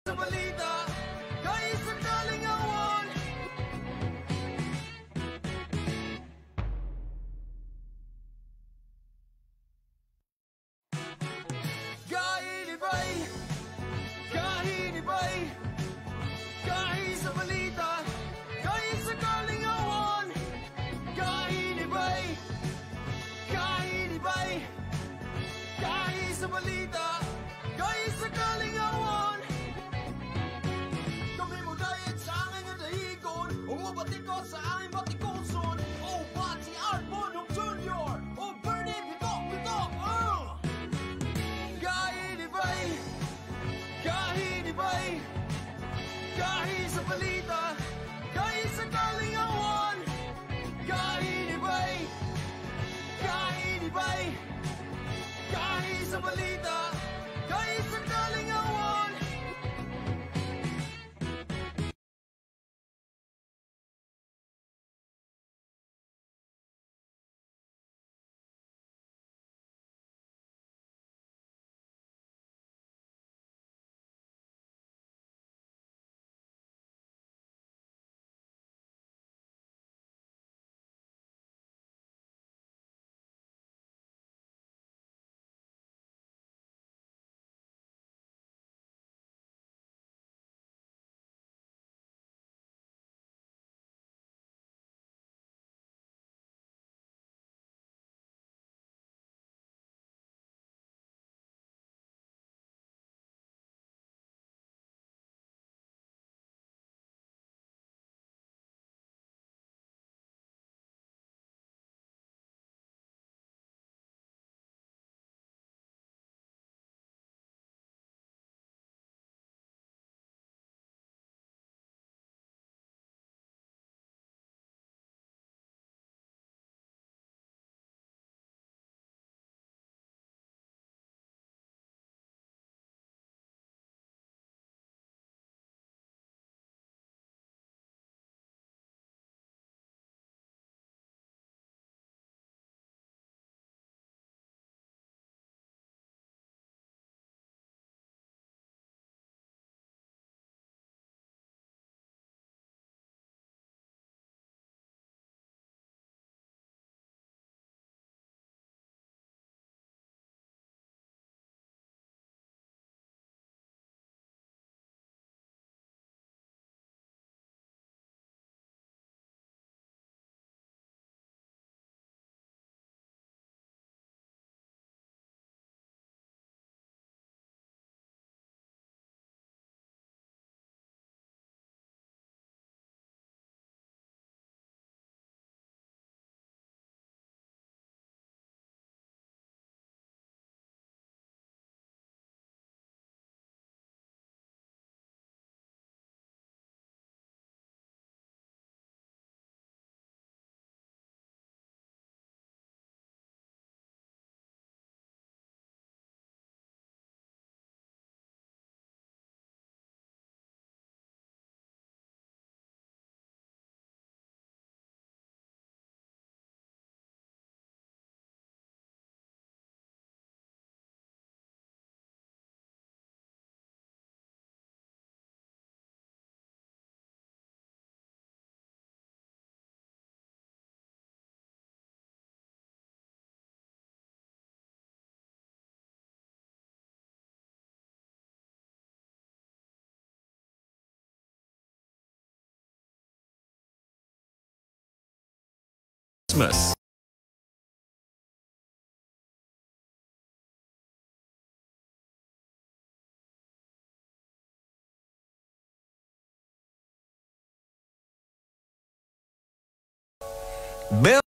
Sa balita, kahit sa kalingawan. Kahinibay, kahinibay, kahit sa balita, kahit sa kalingawan. Kahinibay, kahinibay, kahit sa balita, kahit sa kalingawan. Kami mo dahil sa aking nadahigon, umabatid ko sa aming batikuson. O Bati Arbonong Jr. O Bernie Bitok Bitok. Kahinibay, kahinibay, kahit sa balita, kahit sa kalingawan. Kahinibay, kahinibay, kahit sa balita, kahit sa kalingawan. Christmas. Bill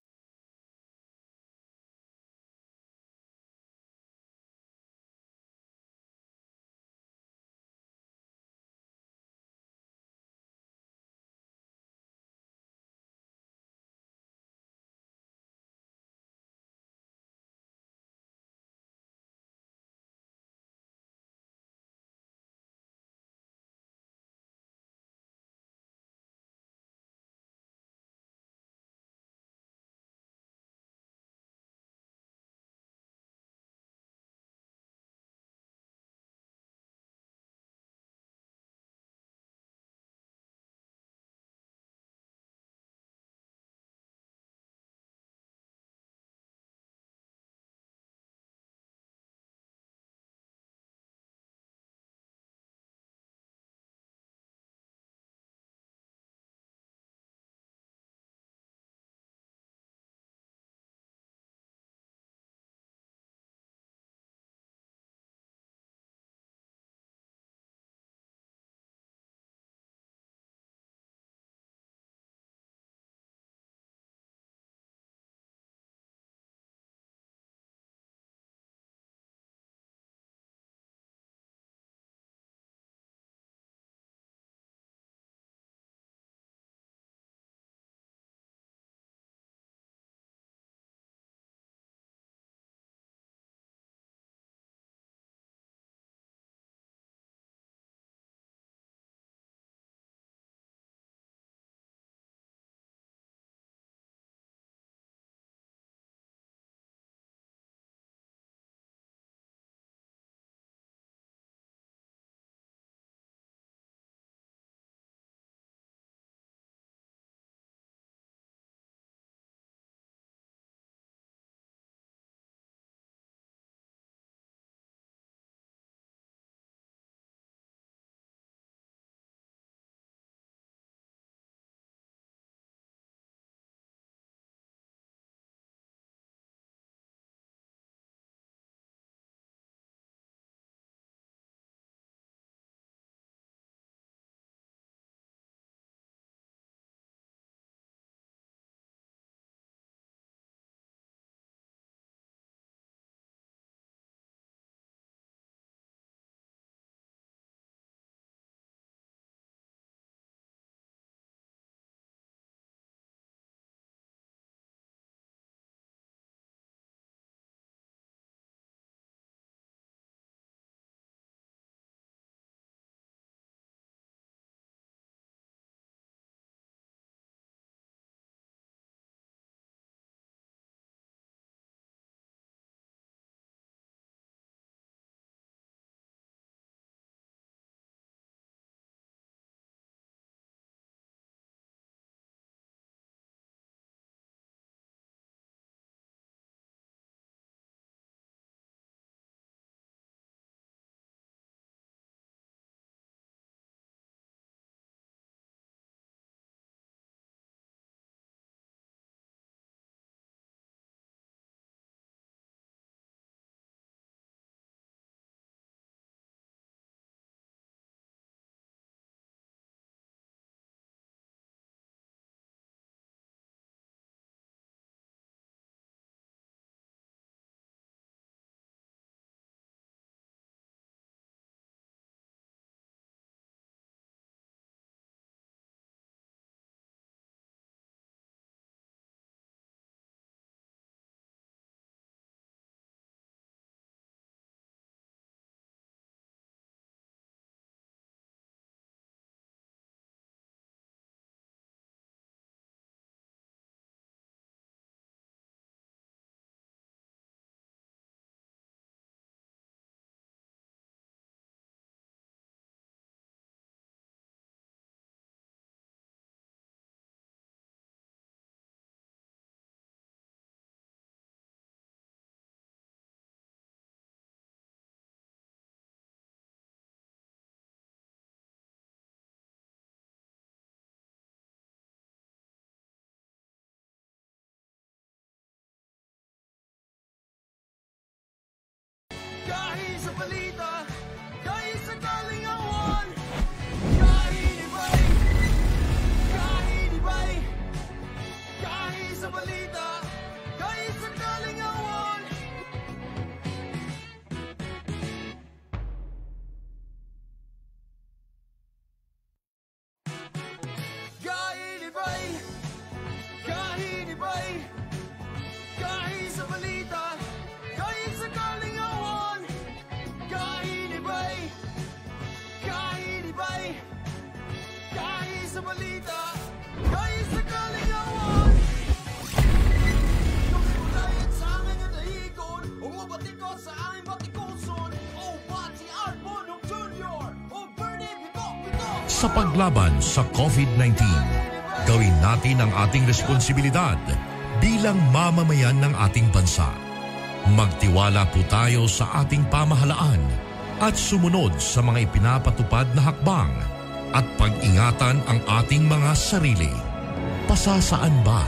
balita, kahit sa kalingawan. Kahit iba'y, kahit sa balita, kahit sa kalingawan. Kahit iba'y, kahit sa balita, kahit sa kalingawan. Kahit iba'y, kahit sa balita, kahit sa kalingawan. Kami ulayat sa aming nadahigon, umabatid ko sa aming batikuson. O Bati Arbonong Jr. O Bernie Bitok. Sa paglaban sa COVID-19, gawin natin ang ating responsibilidad bilang mamamayan ng ating bansa. Magtiwala po tayo sa ating pamahalaan at sumunod sa mga ipinapatupad na hakbang at pag-ingatan ang ating mga sarili. Pasasaan ba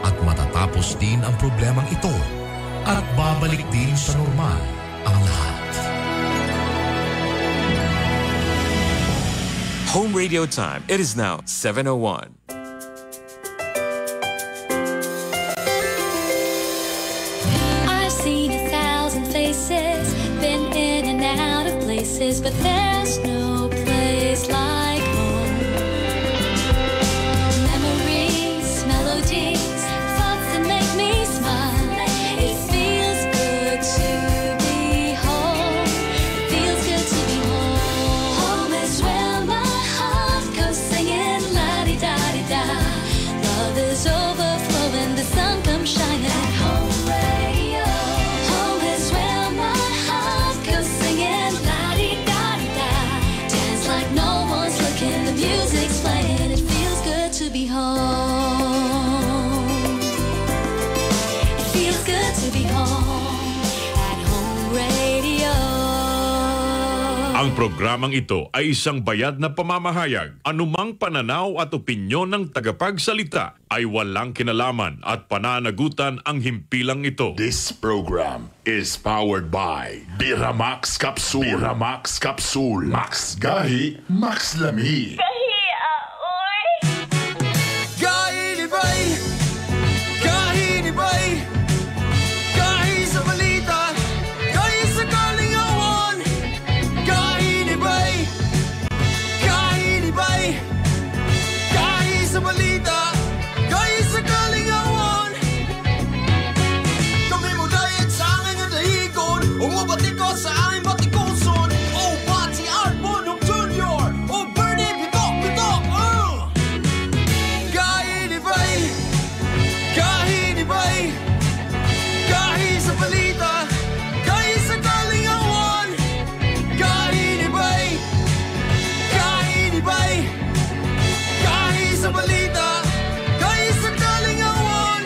at matatapos din ang problemang ito at babalik din sa normal ang lahat. Home radio time. It is now 7:01. I've seen 1,000 faces, been in and out of places, but there's no place like home. Memories, melodies, thoughts that make me smile. It feels good to be home. It feels good to be home. Home is where my heart goes singing la-di-da-di-da. Love is overflowing, the sun comes shining. Home radio. Home is where my heart goes singing la-di-da-di-da. Dance like no one's looking, the music's playing. It feels good to be home. It feels good to be home at Home Radio. Ang programang ito ay isang bayad na pamamahayag. Anumang pananaw at opinyon ng tagapagsalita ay walang kinalaman at pananagutan ang himpilang ito. This program is powered by Biramax Capsule. Biramax Capsule. Max Gahi, Max Lami. Kahit iba'y, kahit sa balita, kahit sa kalingawan. Kahit iba'y, kahit sa balita, kahit sa kalingawan. Kami mudayat sa aming nadahigon, umabatid ko sa aming batikuson. O Bati Arbonong Jr. O Bernie Bitok. Kahit iba'y, kahit sa balita, kahit sa kalingawan. Kahit iba'y, kahit sa balita, kahit sa kalingawan.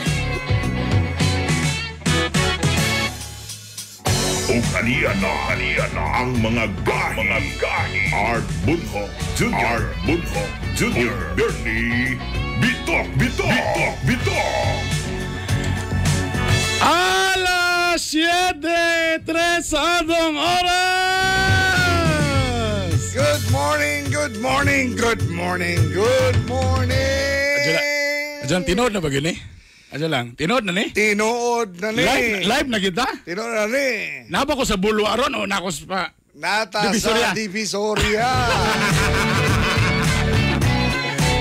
O kaniya na ang mga gahi. Art Bunhok Jr. Bernie Bitok. Alas 7:03 oras! Good morning. Adyan, tinood na ba yun eh? Adyan lang, tinood na ni? Tinood na ni. Live na kita? Tinood na ni. Napa ko sa bulo aron o nakos pa? Nata Divisoria. sa Divisoria.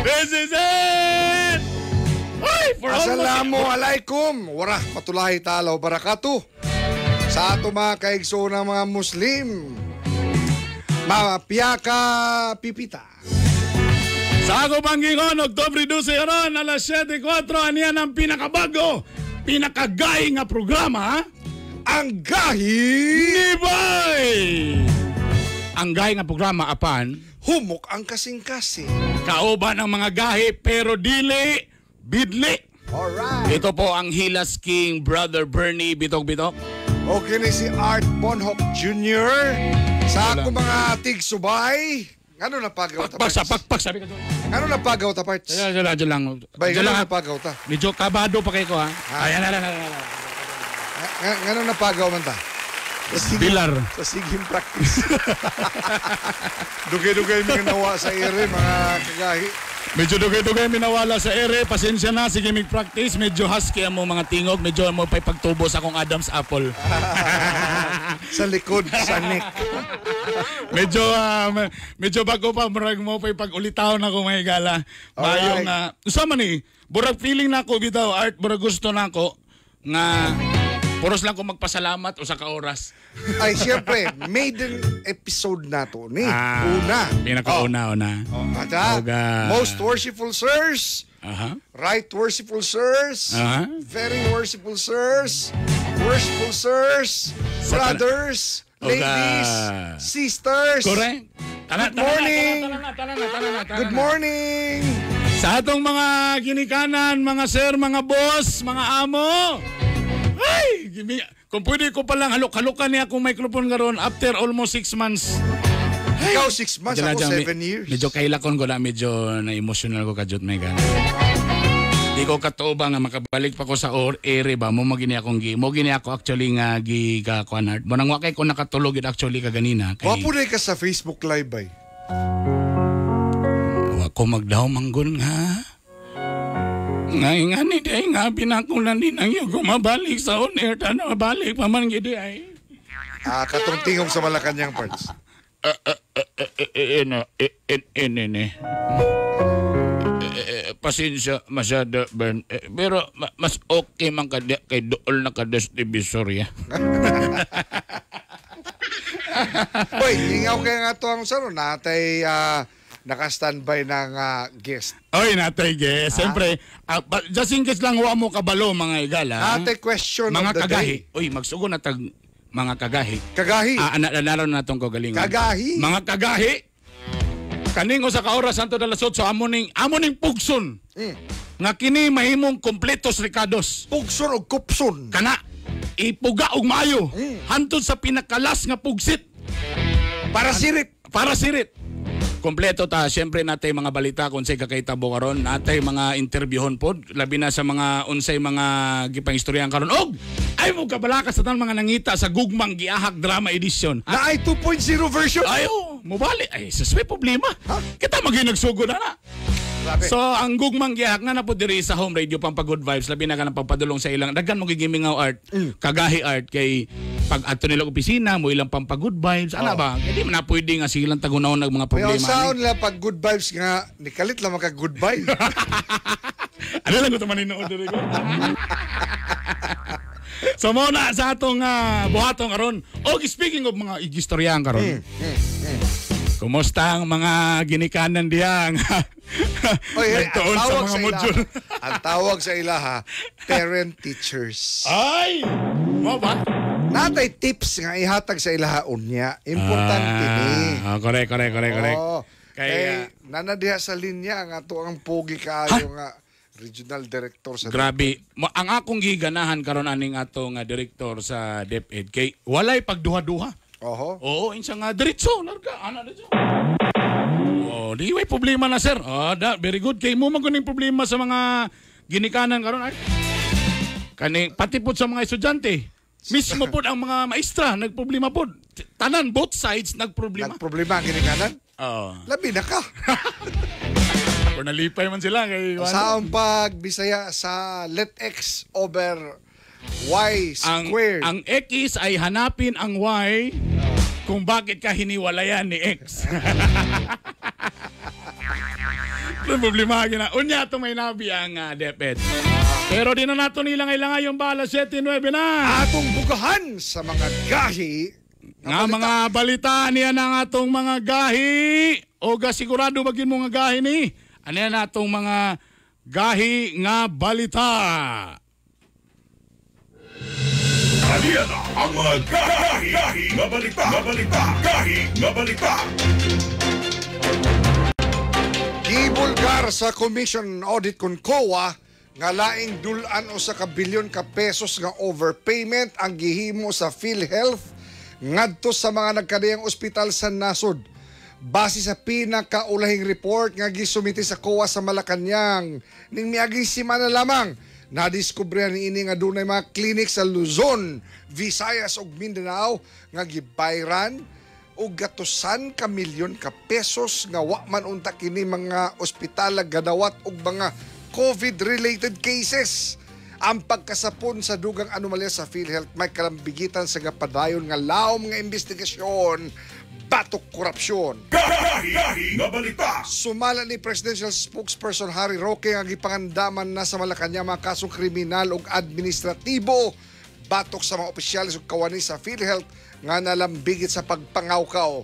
This is it! Ay, for Assalamualaikum. Warah matulahi talaw barakatuh. Sa ato mga kaigso ng mga Muslim. Mapiyaka pipita. Sa ako panggingon, Oktobre 12 aron, alas 7:04, aniyan ang pinakabago, pinakagay nga programa, Ang Gahi ni Bay! Ang gay nga programa, apan, Humok ang kasing-kasing. kauban ang mga gahi, pero dili, bidli. Alright. Ito po ang Hilas King, Brother Bernie Bitok. Okay ni si Art Bonhoc Jr. Sa ako mga tigsubay. Ano na pagaw ta parts? Pakpak, sabi ka doon. Ano na pagaw ta parts? Diyan lang. Bay, Diyan ano lang. na pagaw ta? Medyo kabado pa kayo ko, ha? Ayan. Ano na pagaw man ta? Pilar. Sa siging practice. Dugay-dugay mga nawa sa ere, mga kagahi. Medyo dugay-dugay minawala sa ere. Pasensya na, sige mag-practice. Medyo husky ang mga tingog. Medyo mo pa'y pagtubo sa akong Adam's apple. Sa likod, sa neck. medyo bago pa, murag mo pa'y pag-ulitaw na ako mga igala. Mayong, usama ni, burag feeling na ako bitaw, Art, burag gusto na ako, nga, puros lang ko magpasalamat o sa kaoras. Ay, siyempre, maiden episode na to ni. Una. Pinakauna-una. Most worshipful sirs. Right worshipful sirs. Very worshipful sirs. Worshipful sirs. Brothers. Ladies. Sisters. Correct. Good morning. Good morning. Sa atong mga ginikanan, mga sir, mga boss, mga amo. Ay! Kung pwede ko palang halok-halokan niya akong microphone karon after almost 6 months. Ikaw 6 months, ako 7 years. Medyo kailakon ko na, medyo na-emotional ko kajut may gana. Di ko katuoba nga makabalik pa ko sa ere ba, mo gini ako actually nga gikakuan. Mo nang wakay ko nakatulog actually kaganina. Wapo na ka sa Facebook Live bay. Wako magdaw manggon nga. Nga ni day nga pinakulan din ang yung gumabalik sa on-air. Tana mabalik paman gidi ay. Katong tingog sa Malacanang parts. Pasensya masyado Bern. Pero mas okay man kay dool na kadas divisoria. Boy, ingaw kaya nga to ang saro natay naka-standby ng guest. Oy, natay guest. Siyempre, just in case lang huwa mo kabalo mga igala. Natay question mga of the kagahi. day. Uy, magsugo na tag mga kagahi. Kagahi? Naroon na itong kagalingan. Kagahi? Mga kagahi. Kaningo sa kaoras Santo de la Sot, so amuning pugson. Nga kini mahimong kompletos ricados. Pugson o kupson. Kana, ipuga og maayo. Hantod sa pinakalas nga pugsit. Para sirit. Kompleto ta, siyempre natay mga balita kung say kakaitabo karon, natay mga interviewon pod, labi na sa mga unsay mga gipangistoryahan karon. Og ay mo kabalakas sa tan mga nangita sa gugmang giahak drama edition. Na ay 2.0 version. Ayo, mobali ay suswe problema. Kita maginagsugo na. Grabe. So ang gugmang giahak nga na po diri sa home radio Pampagod Vibes, labi na ka ng pagpadulong sa ilang daghan mo gigimingaw art, kagahi art kay pag ato nila opisina mo ilang Pampagod Vibes ana ba hindi man na pwede nga silang tagunaw ng mga problema. May sound nila pag good vibes nga nikalit lang maka good vibe. Ano lang ko maninood diri ko. So muna sa atong buhatong karon. Og speaking of mga igistoryahan karon. Kumusta ang mga ginikanan diyang nagtuon sa mga module? Ang tawag sa ilaha, parent teachers. Ay! Mo ba? Natay tips nga ihatag sa ilaha unya. Importante ni. Correct. Kaya nanadiha sa linya nga to ang pogi kaayo nga regional director sa grabe. Ang akong giganahan karon aning ato nga director sa DepEd kay walay pagduha-duha. Oo, insa nga diretso, larga, ana diretso. Oh, di way problema na sir. Very good kay mo maguning problema sa mga ginikanan karon ay. Kani pati pud sa mga estudyante. Mismo pud ang mga maestra nagproblema pud. Tanan both sides nagproblema. Nagproblema ang ginikanan? Labi na ka. Kung nalipay man sila kay sa pag Bisaya sa let x over y squared. Ang x ay hanapin ang y kung bakit ka hiniwalayan ni x. Problema gina. Unya to may nabi ang DepEd. Pero di na nato nila ngailangan yung bala 7-9 na. Atong bugahan sa mga gahi nga mga balita niya ng atong mga gahi. O sigurado bagin mo nga gahi ni. Ano yan atong mga gahi nga balita. Halian na ang mga gahi nga balita. Gahi nga balita. Gibulgar sa Commission Audit kun COA nga laing dulan o sa kabilyon ka pesos nga overpayment ang gihimo sa PhilHealth ngadto sa mga nagkadayang ospital sa nasod. Base sa pinakaulahing report nga gisumiti sa COA sa Malacanang ning miaging semana lamang Nadiskubrihan ni ini nga dunay mga clinic sa Luzon, Visayas ug Mindanao nga gibayran og gatusan ka milyon ka pesos nga wa man unta kini mga ospital gadawat og mga COVID-related cases. Ang pagkasapon sa dugang anomalya sa PhilHealth may kalambigitan sa gapadayon nga laom nga investigasyon batok korupsyon. Sumala ni Presidential Spokesperson Harry Roque nga gipangandaman na sa Malacañang mga kasong kriminal ug administratibo batok sa mga opisyalis ug kawani sa PhilHealth nga nalambigit sa pagpangawkaw.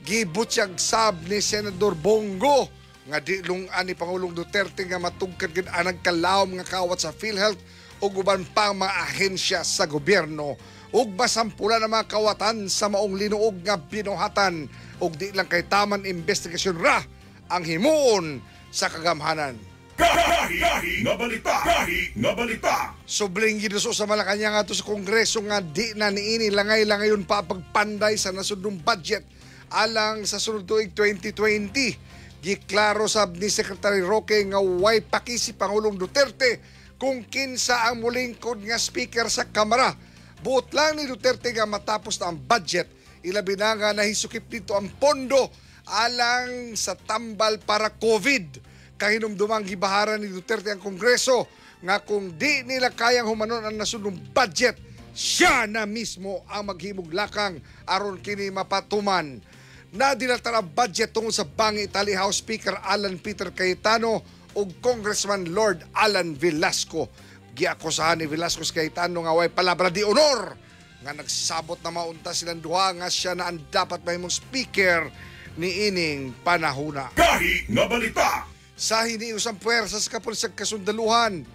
Gibutyag sab ni Senador Bongo nga di lungan ni Pangulong Duterte nga matugkad gid ang nagkalawom nga kawat sa PhilHealth ug uban pang mga ahensya sa gobyerno ug masampulan ang mga kawatan sa maong linuog nga binuhatan ug di lang kay taman investigasyon ra ang himuon sa kagamhanan. Kahi nga balita. Subling giduso sa Malacañang ato sa Kongreso nga di na niini langay-langayon pa pagpanday sa nasudnong budget alang sa sunod tuig 2020. Giklaro sab ni Secretary Roque nga way paki si Pangulong Duterte kung kinsa ang mulingkod nga speaker sa Kamara. Buot lang ni Duterte nga matapos na ang budget, ilabi na nga nahisukip dito ang pondo alang sa tambal para COVID. Kahinumdumang gibaharan ni Duterte ang Kongreso nga kung di nila kayang humanon ang nasunong budget, siya na mismo ang maghimog lakang aron kini mapatuman. Nadilatan ang budget tungkol sa Bangi Italy House Speaker Alan Peter Cayetano ug Congressman Lord Alan Velasco. Giakusahan ni Velasco sa Cayetano nga way palabra di honor nga nagsabot na maunta silang duha nga siya na ang dapat mahimong speaker ni ining panahuna. Kahi nga balita. Sa hiniusang puwersa sa kapulisang kasundaluhan,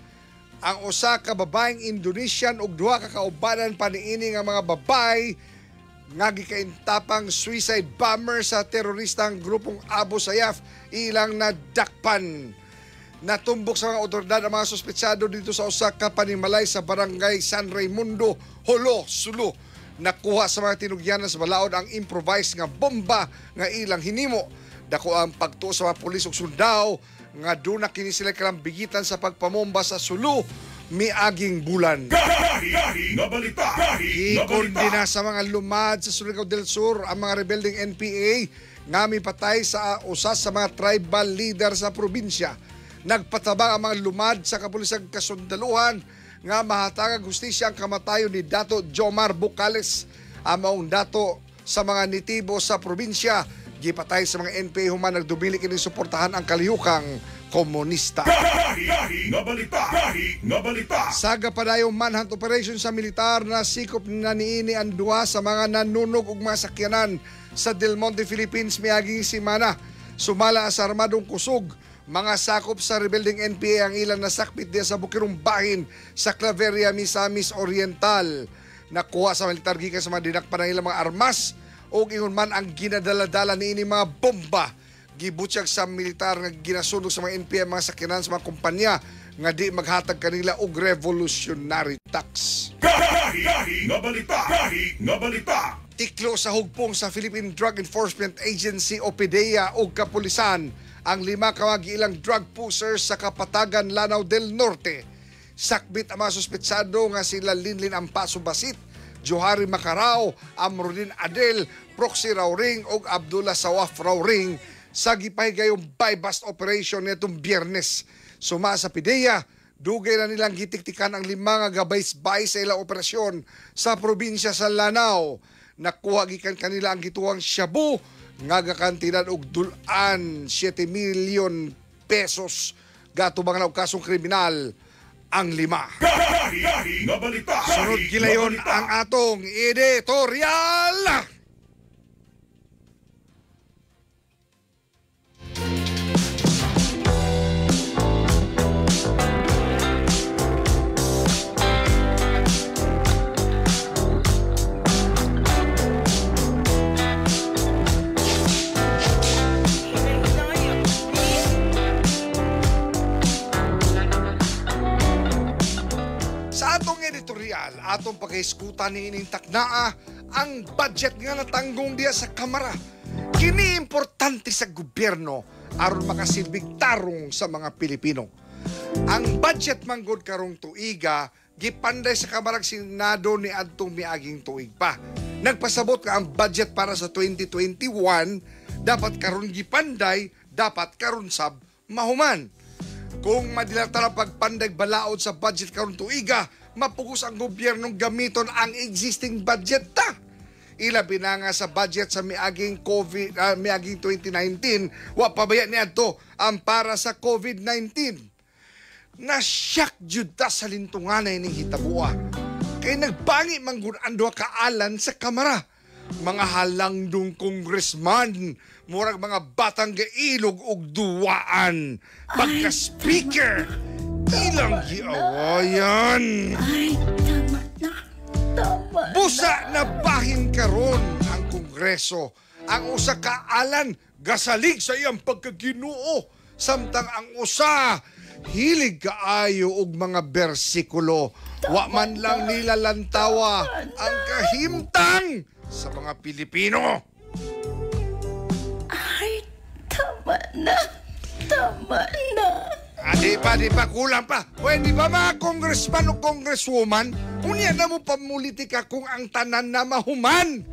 ang usa ka babaeng Indonesian ug duha ka kaubanan pa niini nga mga babay nga gikaintapang suicide bomber sa teroristang grupong Abu Sayyaf ilang nadakpan. Natumbok sa mga otoridad ang mga suspetsado dito sa usa ka panimalay sa barangay San Raimundo, Holo, Sulu. Nakuha sa mga tinugyanan sa balaod ang improvised nga bomba nga ilang hinimo. Dako ang pagtuo sa mga pulis ug sundao nga doon na kini sila kalambigitan sa pagpamomba sa Sulu miaging bulan. Kahi nga balita. Ikondina sa mga lumad sa Surigao del Sur ang mga rebelding NPA nga mipatay sa usas sa mga tribal leader sa probinsya. Nagpatabang ang mga lumad sa kapulisang kasundaluhan nga mahatagag hustisya ang kamatayon ni Dato Jomar Bucales, ang maong dato sa mga nitibo sa probinsya. Gipatay sa mga NPA human nagdumili kini suportahan ang kalihukang komunista. Kahi nga balita. Saga padayong manhunt operation sa militar na sikop na niini ang duha sa mga nanunog ug mga sakyanan sa Del Monte, Philippines miaging simana. Sumala sa armadong kusog, mga sakop sa rebelding NPA ang ilang nasakpit diya sa bukirong bahin sa Claveria, Misamis Oriental. Nakuha sa militar gikan sa mga dinakpan ng ilang mga armas o ingon man ang ginadala-dala niini mga bomba. Gibutyag sa militar nga ginasunog sa mga NPA mga sakyanan sa mga kumpanya nga di maghatag kanila og revolutionary tax. Kahi nga balita. Tiklo sa hugpong sa Philippine Drug Enforcement Agency o PDEA o kapulisan ang 5 kawagiilang drug pushers sa Kapatagan, Lanao del Norte. Sakbit ang mga suspetsado nga sila Linlin Ampaso Basit, Johari Macarao, Amrudin Adel, Proxy Rauring o Abdullah Sawaf Rauring sa gipahigayong buy-bust operation nitong Biyernes. Suma sa PDEA, dugay na nilang gitiktikan ang 5 nga gabays-bay sa ilang operasyon sa probinsya sa Lanao. Nakuha gikan kanila ang gituwang shabu nga gakantidad og dulan 7 milyon pesos gatubang na og kasong kriminal ang 5. Kahi nga balita. Sunod gilayon ang atong editorial. Editorial atong paghiskutan ni ining taknaa ang budget nga natanggong diya sa Kamara. Kini importante sa gobyerno aron makasilbig tarong sa mga Pilipino. Ang budget manggod karong tuiga gipanday sa kamarag Senado ni adtong miaging tuig pa. Nagpasabot nga ang budget para sa 2021 dapat karon gipanday, dapat karon sab mahuman. Kung madilata na pagpandag balaod sa budget karon tuiga, mapugos ang gobyernong gamiton ang existing budget ta. Ilabi na nga sa budget sa miaging miaging 2019, wa pabaya niadto ang para sa COVID-19. Nasyak jud ta sa lintunganay ning hitabuha. Kay nagbangi manggod ang duha ka alan sa kamara. Mga halangdong congressman, murag mga batang gailog og duwaan. Pagka-speaker, ilang giawayan. Ay, tama na. Tama na. Busa na bahin karon ang Kongreso. Ang usa ka alan gasalig sa iyang pagkaginoo. Samtang ang usa hilig kaayo og mga bersikulo. Wa man lang nila lantawa ang kahimtang sa mga Pilipino. Ay, tama na. Tama na. Di pa, kulang pa. Pwede ba mga congressman o congresswoman, unya na mo pamulitika kung ang tanan na mahuman.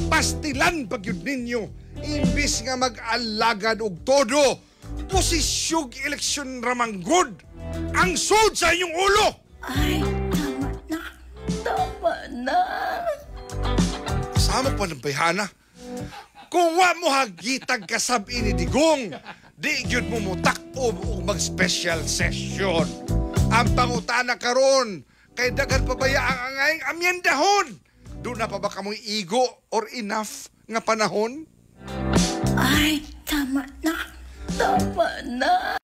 Pastilan pag yun ninyo, imbis nga mag-alagad og todo, posisyog eleksyon ramanggod, ang sud sa inyong ulo. Ay, tama na. Tama na. Sama pa ng bayhana. Kung wa mo hagitag kasab ini digong, di gyud mo mutak-o o mag-special session. Ang pangutana karon kay daghan pa baya ang angayng amyendahon. Doon na pa ba kamoy igo or enough nga panahon? Ay, tama na. Tama na.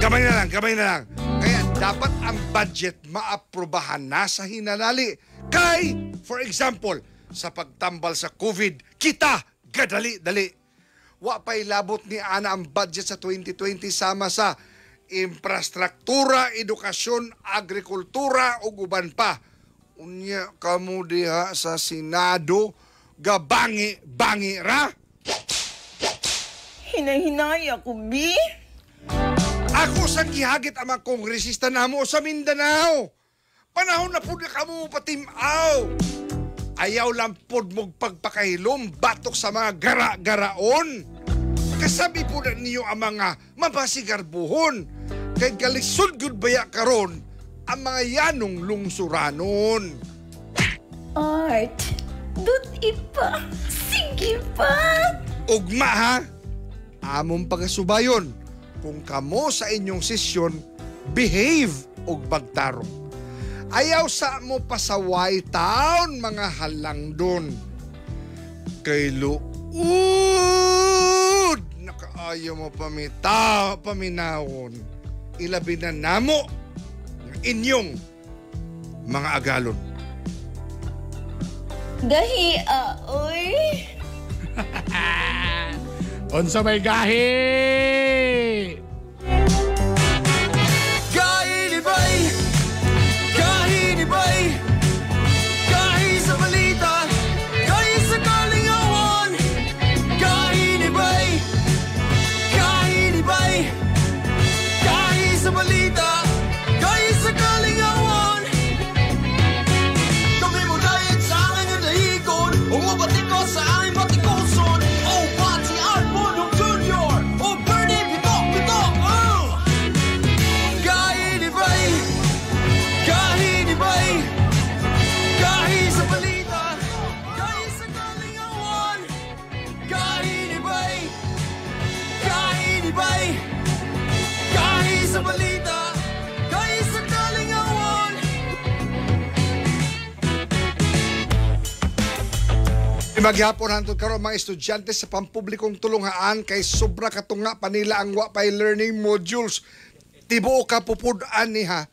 Gamay na lang. Kaya dapat ang budget maaprobahan na sa hinalali. Kay, for example, sa pagtambal sa COVID, kita gadali-dali. Wa pa'y labot ni ana ang budget sa 2020 sama sa infrastruktura, edukasyon, agrikultura ug uban pa. Unya kamo diha sa Senado gabangi-bangi ra. Hinahinay ako, B. Ako sa gihagit ang mga kongresista namo sa Mindanao. Panahon na po na kamo patimaw. Ayaw lang po mong pagpakahilom batok sa mga gara-garaon. Kasabi po na niyo ang mga mapasigarbuhon. Kay galisod gud baya karon ang mga yanong lungsuranon. Art, dut ipa. Sige pa. Ugma ha, among pagasubayon. Kung kamo sa inyong sesyon, behave og bagtarong. Ayaw sa mo pasaway taon mga halang doon. Kay luud, nakaayaw mo paminawon. Ilabi na namo ng inyong mga agalon. Gahi, oy. Unsa may gahi? Kahit sa balita, kahit sa kalingawan, kahit sa balita, kahit sa kalingawan. Kami mo dahil sa akin ang dahigon, umabatik ko sa aking batikoson. Oh, Bati Arbonong Jr. Oh, Bernie Pitok, kahit kahit sa balita, kahit sa kalingawan, kahit sa balita, kahit sa kalingawan. Maghapon hantod karon mga estudyante sa pampublikong tulungaan kay sobra katunga panila ang wa pay learning modules. Tibuo ka pupud-an niha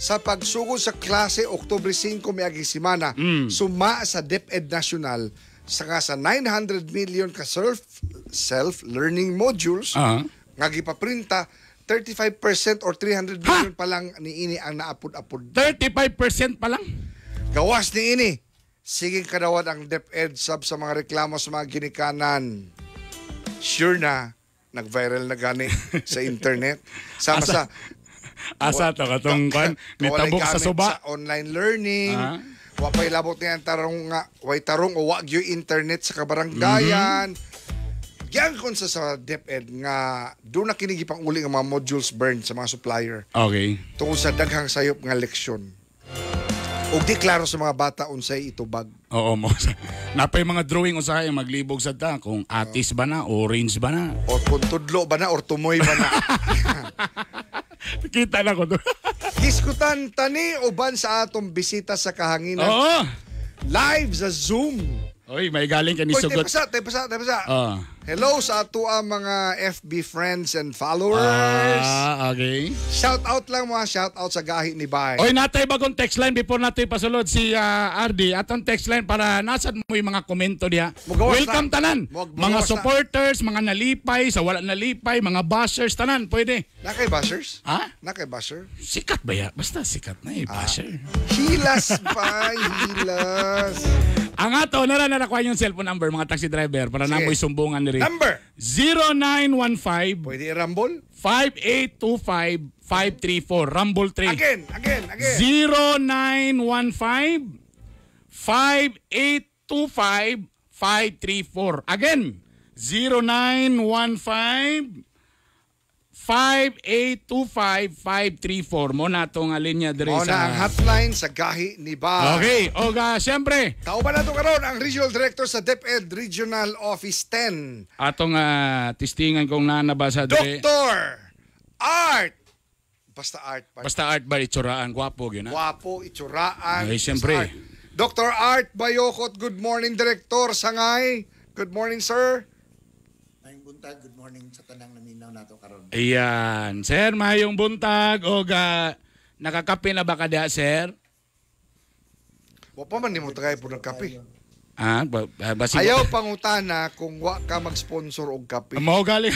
sa pagsugod sa klase Oktubre 5 miaging semana. Suma sa DepEd National sa 900 million ka self-learning modules nga gipaprinta 35% or 300 million pa lang niini ang naapod-apod. 35% pa lang? Gawas niini. Sige kadawat ang DepEd sab sa mga reklamo sa mga ginikanan. Sure na, nag-viral na gani sa internet. Sama sa Asa to katong kan nitabok sa suba. Sa online learning. Wa pay labot niya ang tarong nga, way tarong o wag yung internet sa kabaranggayan. Yan kon sa DepEd nga doon na kinigi pang uli nga mga modules burned sa mga supplier. Okay. Tungkol sa daghang sayop nga leksyon. Og di klaro sa mga bata unsay itubag. Oo mo. Napay mga drawing usahay maglibog sa ta kung atis ba na, orange ba na. O kung tudlo ba na or tumoy ba na. Kita na ko to. Diskutan tani uban sa atong bisita sa kahanginan. Oo. Live sa Zoom. Oy, may galing ka ni Oy, sugot. tayo pasa. Hello sa ato ang mga FB friends and followers. Okay. Shout out lang mga shout out sa gahi ni Bay. Oy, natay bagong text line before natin pasulod si RD. Atong text line para nasad mo yung mga komento diha. Welcome tanan. Mga supporters, mga nalipay, sa wala nalipay, mga bashers tanan, pwede. Nakay bashers? Ha? Nakay basher? Sikat ba ya? Basta sikat na basher. Hilas pa, hilas. Ang ato na nakuha yung cellphone number mga taxi driver para na mo isumbungan ni rin. Number 0915 pwede i-rumble? 5825-534 Rumble 3. Again. 0915 5825-534. Again 0915 5825-534 mo na itong linya diri Mo sa... na ang hotline sa gahi ni Bay. Okay, o siyempre, Tao ba na ito karon ang Regional Director sa DepEd Regional Office 10. atong testingan kong nanabasa diri. Dr. Art. Basta Art. Basta Art ba itsuraan, gwapo yun ha? Wapo, itsuraan. Ay, siyempre. Dr. Art Bayokot, good morning, Director Sangay. Good morning, sir. Mayong buntag, good morning sa tanang naminaw nato karon. Ayan. Sir, mayong buntag o nakakape na ba ka diha, sir? Wa pa man nimo tagay po ng kape. Basi Ayaw pangutana kung wa ka mag-sponsor og kape. Mao galing.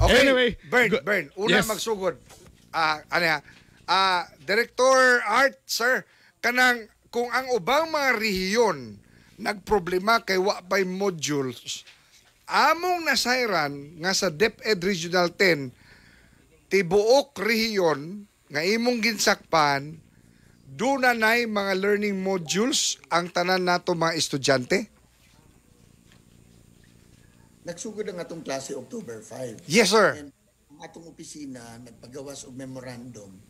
Okay, Anyway, Bern. Una yes. magsugod. Director Art, sir, kanang kung ang ubang mga rehiyon nagproblema kay wa pay modules, among nasayran nga sa DepEd Regional 10, tibuok rehiyon nga imong ginsakpan, doon na nay mga learning modules ang tanan nato mga estudyante? Nagsugod ang atong klase October 5. Yes, sir. And ang atong opisina nagpagawas og memorandum.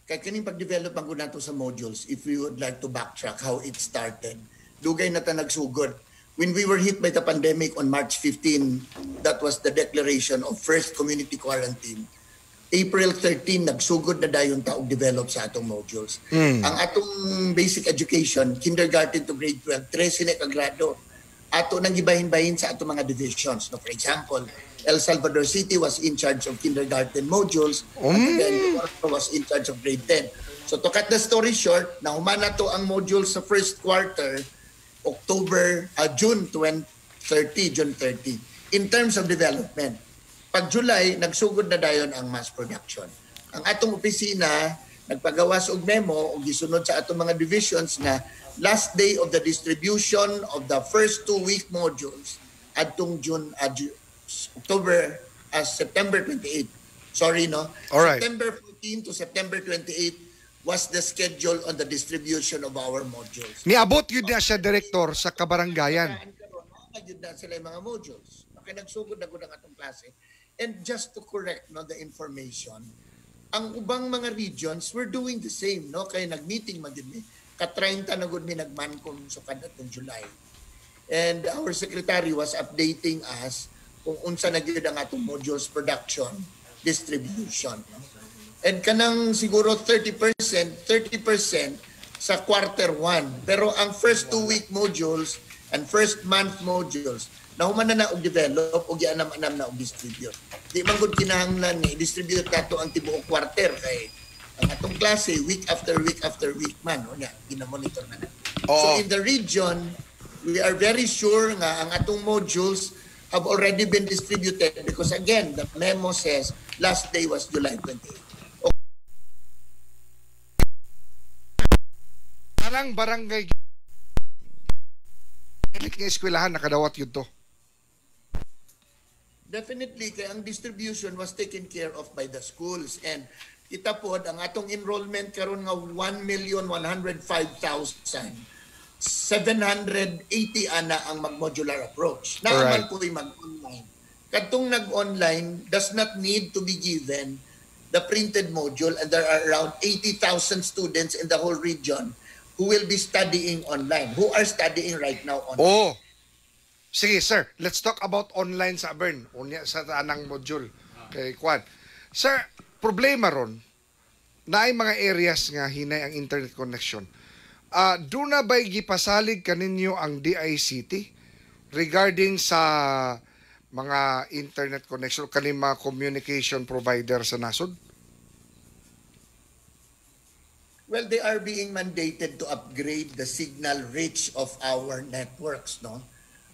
Kay kining pag-develop ang nato sa modules, if we would like to backtrack how it started, dugay na ta nagsugod. When we were hit by the pandemic on March 15, that was the declaration of first community quarantine. April 13, nagsugod na dayon ta og develop sa atong modules. Ang atong basic education, kindergarten to grade 12, 13 na kagrado, ato nang gibahin-bahin sa atong mga divisions. No, for example, El Salvador City was in charge of kindergarten modules, at then Orto was in charge of grade 10. So to cut the story short, nahuman to ang modules sa first quarter, June 30. In terms of development, pag July, nagsugod na dayon ang mass production. Ang atong opisina, nagpagawas og memo o gisunod sa atong mga divisions na last day of the distribution of the first 2-week modules adtong September 28. Sorry, no? Alright. September 14 to September 28 was the schedule on the distribution of our modules. Niabot yun na siya, Director, sa kabaranggayan. Nagyud na sila yung mga modules. Kaya nagsugod na gud ang atong klase. And just to correct the information, ang ubang mga regions were doing the same, no? Kaya nag-meeting magid mi. Ka-30 na gud mi nagmancom sukad atong July. And our secretary was updating us kung unsa na gyud ang atong modules production, distribution. No? And kanang siguro 30% sa quarter 1. Pero ang first 2-week modules and first month modules, nahuman na og develop o gianam-anam na og distribute. Di man gud kinahanglan ni distribute nato ang tibuok quarter kay ang atong klase week after week man o nya gina-monitor na. So in the region, we are very sure nga ang atong modules have already been distributed because again, the memo says last day was July 28. Parang barangay ilik nga eskwelahan nakadawat yun to. Definitely, kaya ang distribution was taken care of by the schools. And kita po, ang atong enrollment karon nga 1,105,780 ana ang mag-modular approach. Naaman po yung mag-online. Kadtong nag-online does not need to be given the printed module, and there are around 80,000 students in the whole region who will be studying online, who are studying right now online. Sige, sir. Let's talk about online sa Bern. Unya sa tanang module. Kay Kwan. Sir, problema ron, na ay mga areas nga hinay ang internet connection. Doon na ba'y gipasalig kaninyo ang DICT regarding sa mga internet connection kaning mga communication provider sa nasod? Well, they are being mandated to upgrade the signal reach of our networks, no?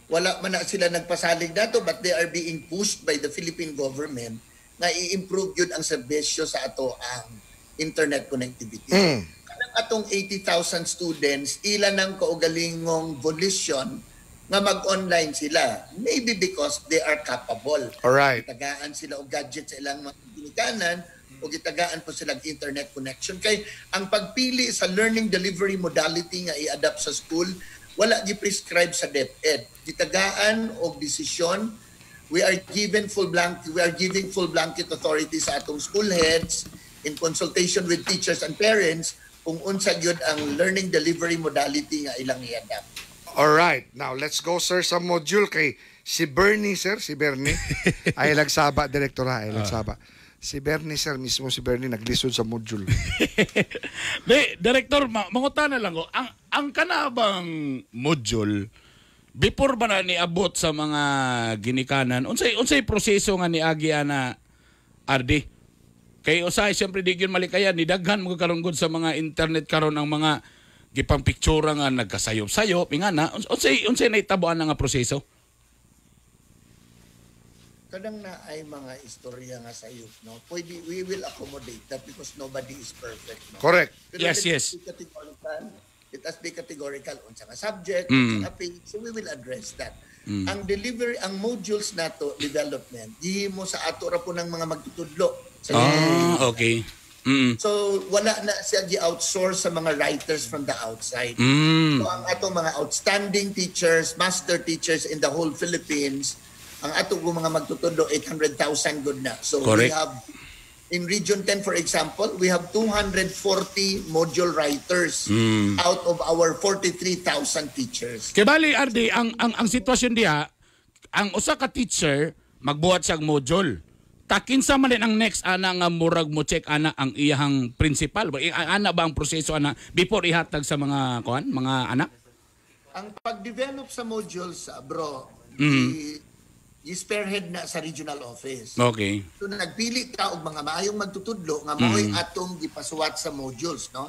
Wala man na sila nagpasalig dato, but they are being pushed by the Philippine government na i-improve yun ang serbisyo sa ato ang internet connectivity. Kanang atong 80,000 students, ilan ang kaugalingong volition nga mag-online sila. Maybe because they are capable. Alright. Gitagaan sila og gadgets sa ilang mga ginikanan o gitagaan po silang internet connection. Kay ang pagpili sa learning delivery modality nga i-adapt sa school, wala gi-prescribe sa DepEd. Gitagaan og desisyon. We are giving full blanket authority sa atong school heads in consultation with teachers and parents kung unsa gyud ang learning delivery modality nga ilang i-adapt. Alright. Now, let's go, sir, sa module kay si Bernie, sir. Si Bernie. Ay lagsaba, Director ha. Ay lagsaba. Si Bernie, sir, mismo si Bernie naglisod sa module. Director, mangutan na lang ko. Ang kanabang module, before ba na niabot sa mga ginikanan, unsay proseso nga ni Agi ana RD? Kay usay siyempre di gyud malikayan ni daghan mo karon gud sa mga internet karon ang mga gipang-picture nga nagkasayop-sayop ingana unsay naitabuan nga proseso? Kadang na ay mga istorya nga sayop, no? Pwede, we will accommodate that because nobody is perfect, no? Correct. Pero Yes. It has be categorical unsa nga subject, unsa nga page, so we will address that. Ang delivery, ang modules nato development, gihimo sa ato ra po ng mga magtutudlo. Okay. So wala na siya gi-outsource sa mga writers from the outside. So ang atong mga outstanding teachers, master teachers in the whole Philippines, ang atong mga magtutudlo 800,000 good na. So correct. We have in Region 10, for example, we have 240 module writers out of our 43,000 teachers. Kay bali RD ang sitwasyon diha, ang usa ka teacher magbuhat siyang module. Takinsa man din ang next ana nga murag mo check ana ang iyang principal. Ana ba ang proseso ana before ihatag sa mga mga anak? Ang pag-develop sa modules, bro, i-spearhead na sa regional office. Okay. So nagpili ta og mga maayong magtutudlo nga mao'y atong gipasuwat sa modules, no?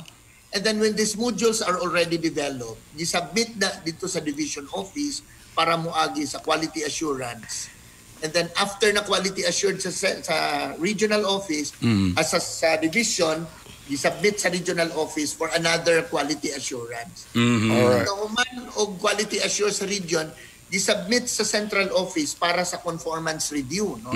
And then when these modules are already developed, gi-submit na dito sa division office para moagi sa quality assurance. And then after na quality assured sa regional office, sa division, gi-submit sa regional office for another quality assurance. Alright. Kung man og quality assurance sa region, gi-submit sa central office para sa conformance review, no?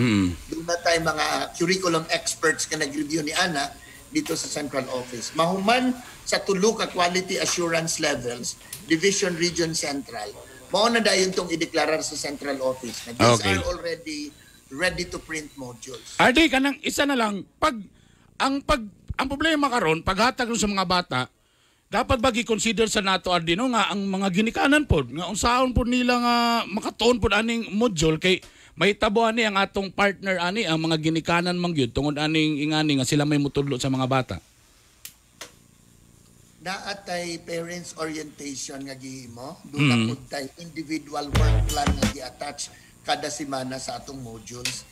Doon na tayo mga curriculum experts ka nag-review ni Ana dito sa central office. Mahuman sa tulo ka quality assurance levels, division, region, central. Mao na dayon tong ideklarar sa central office. Na these are already ready to print modules. RD kanang isa na lang ang problema karon paghatag sa mga bata dapat ba gi-consider sa nato RD no nga ang mga ginikanan pod nga unsaon pod nila nga makatuon pod aning module kay may tabuan ni ang atong partner ani ang mga ginikanan man gyud tungod aning ingani nga sila may mutudlo sa mga bata. Naatay parents orientation nga gihimo, doon na pud tay individual work plan nga gi-attach kada semana sa atong modules.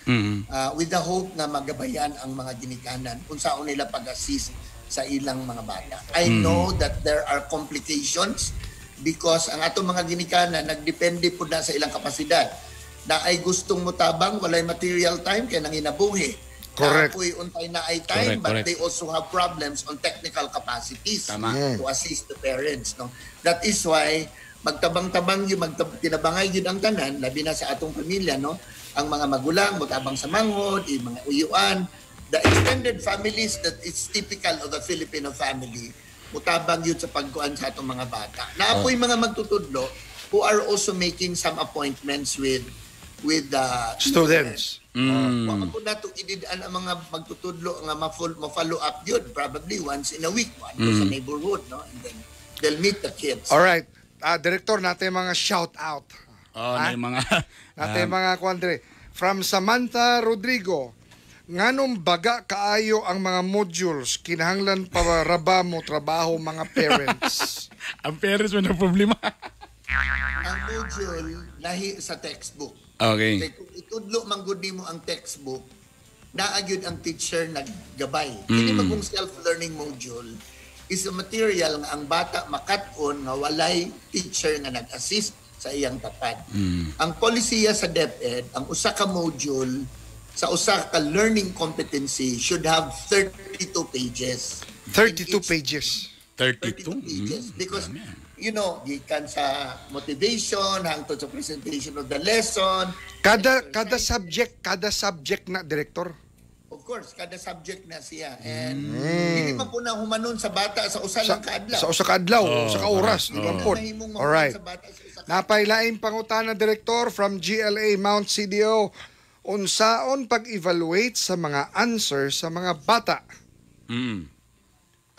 With the hope na magabayan ang mga ginikanan unsaon nila pag-assist sa ilang mga bata. I know that there are complications because ang atong mga ginikanan nagdepende pud na sa ilang kapasidad. Na ay gustong mutabang, walay material time kaya nanginabuhi. Correct. Ako'y untay na ay time, but Correct. they also have problems on technical capacities Tama. to assist the parents. No? That is why magtabang-tabang yung tinabangay yun ang tanan, labi na sa atong pamilya, no? ang mga magulang mutabang sa manghod, yung mga uyuan, the extended families that is typical of a Filipino family, mutabang yun sa pagkuan sa atong mga bata. Naapoy mga magtutudlo who are also making some appointments with Students. Kung ako na ito ididaan ang mga magtutudlo nga ma-follow up yun, probably once in a week, one sa neighborhood, no? And then they'll meet the kids. Alright. Director, natin mga shout out. Na yung mga Natin mga kwandre. From Samantha Rodrigo, nganong baga kaayo ang mga modules kinahanglan para raba mo trabaho mga parents. ang parents mo na problema. Ang module lahi sa textbook. Okay. Kaya kung itudlo manggod mo ang textbook, naagyod ang teacher naggabay. Kini magong self-learning module is a material nga ang bata makat-on nga walay teacher nga nag-assist sa iyang tapad. Ang polisiya sa DepEd, ang usa ka module sa usa ka learning competency should have 32 pages. 32 pages. 32? pages. Because gikan sa motivation hangtod sa presentation of the lesson. Kada subject na, Director. Of course, kada subject na siya. And hindi man po na humanon sa bata sa usa lang kaadlaw. Sa usa ka adlaw, sa ka oras, di ba po? Alright. Napailaing pangutana, Director, from GLA Mount CDO, unsaon pag-evaluate sa mga answers sa mga bata?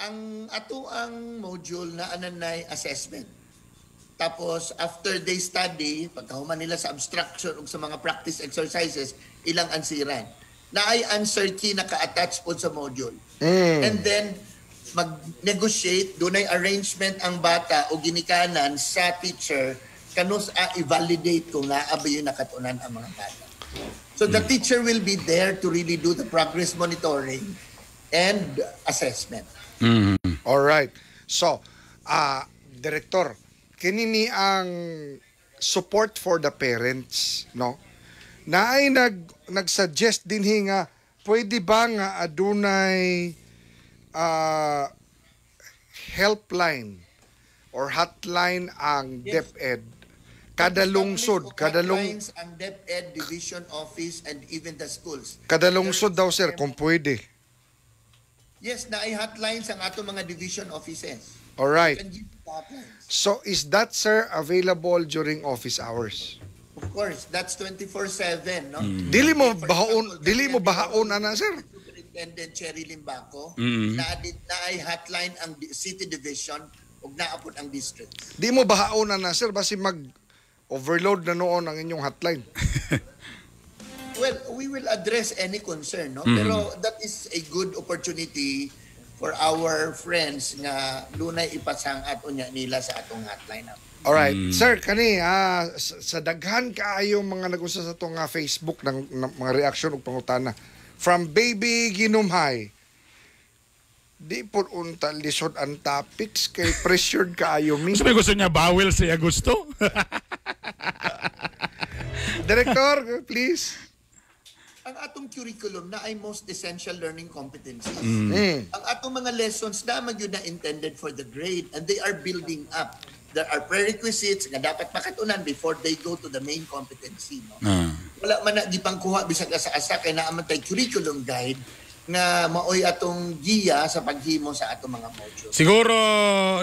Ang module na ananay assessment. Tapos after they study, pagkahuman nila sa abstraction ug sa mga practice exercises, ilang ansiran. Na ay answer key naka-attach po sa module. And then mag-negotiate, dunay arrangement ang bata o ginikanan sa teacher kanus i-validate kung naabi yung nakatunan ang mga bata. So the teacher will be there to really do the progress monitoring and assessment. Alright. So, Director, kinini ang support for the parents, no? Na ay nag-suggest din nga, pwede ba nga adunay helpline or hotline ang DepEd? Kada lungsod, ang DepEd Division Office and even the schools. Kada lungsod daw, sir, kung pwede. Yes, na ay hotlines ang ato mga division offices. Alright. You can give the hotlines. So, is that, sir, available during office hours? Of course, that's 24/7, no? Dili mo bahaon ana, sir? Superintendent Cherry Limbaco, na ay hotline ang city division ug naapod ang district. Di mo bahaon ana, sir, basi mag-overload na noon ang inyong hotline. Well, we will address any concern, no? Pero that is a good opportunity for our friends nga dunay ipasang ato nila sa atong hotline. Alright. Sir, kani, sa daghan kaayo mga nag-usa sa itong Facebook ng mga reaction ug pangutana. From Baby Ginumhay, di po unta lisod ang topics kay pressured kaayo mi. Gusto gusto niya bawel siya gusto? Director, please. Ang atong curriculum na ay most essential learning competencies. Ang atong mga lessons na magyud na intended for the grade and they are building up. There are prerequisites nga dapat makatunan before they go to the main competency. No? Wala man na gipangkuha bisag asa-asa kay naa man tay curriculum guide nga maoy atong giya sa paghimo sa atong mga modules. Siguro,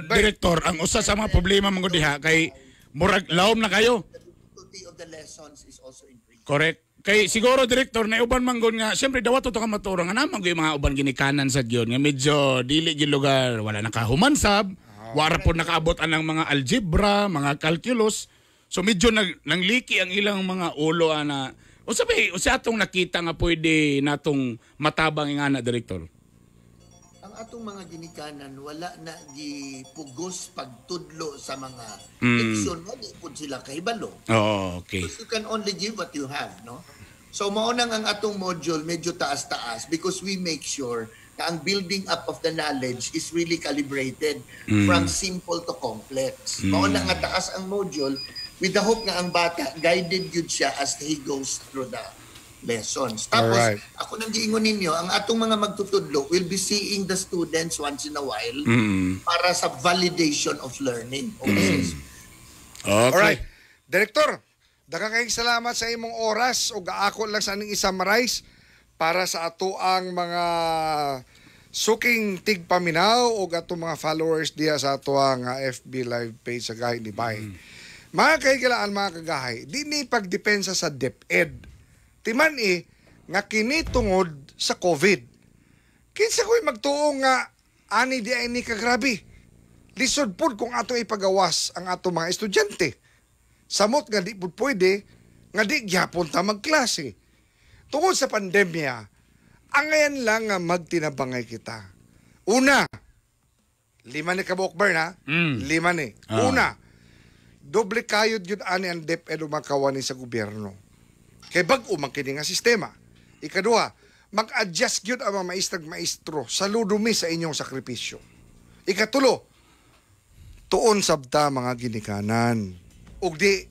Director, ang usa sa mga problema mong diha kay murag lawom na kayo. The difficulty of the lessons is also increasing. Correct. Kay siguro, Director, na uban manggon nga, siyempre daw to ka maturo nga naman yung mga uban ginikanan sa Diyon nga medyo dili gyud lugar wala nakahumansab. Wara po nakaabot anang mga algebra, mga calculus. So medyo nangliki ang ilang mga ulo na o sabi, atong nakita nga pwede natong matabang nga na, Director. Ang atong mga ginikanan wala na gipugos pagtudlo sa mga leksyon mo di pud sila kahibalo. Oh, okay. Because you can only give what you have, no? So mao nang ang atong module medyo taas-taas because we make sure na ang building up of the knowledge is really calibrated from simple to complex. Mao na nga taas ang module with the hope na ang bata guided yun siya as he goes through the lessons. Tapos, ako nang giingon ninyo, ang atong mga magtutudlo will be seeing the students once in a while para sa validation of learning. Okay. Alright. Director, Daghang kayong salamat sa imong oras o gaako lang sa aning i-summarize para sa ato ang mga suking tigpaminaw o atong mga followers diya sa ato ang FB live page sa Gahi ni Bay. Mga kaigilaan, mga kagahay, di ni pagdepensa sa DepEd. Timan nga kini tungod sa COVID. Kinsa ko'y magtuo nga ani di ay ni kagrabe. Lisod pud kung ato ipagawas ang ato mga estudyante. Samot nga di pud pwede nga di gyapon ta magklase. Tungod sa pandemya, ang ngayon lang nga magtinabangay kita. Una, 5 ni kabukbar na. 5 ni. Una, doble kayod yun ani ang DepEd umakawani sa gobyerno. Kay bag-o man kini nga sistema. Ikaduha, mag-adjust yun ang mga maestrag-maestro sa ludumi sa inyong sakripisyo. Ikatulo, tuon sabta mga ginikanan. Ug di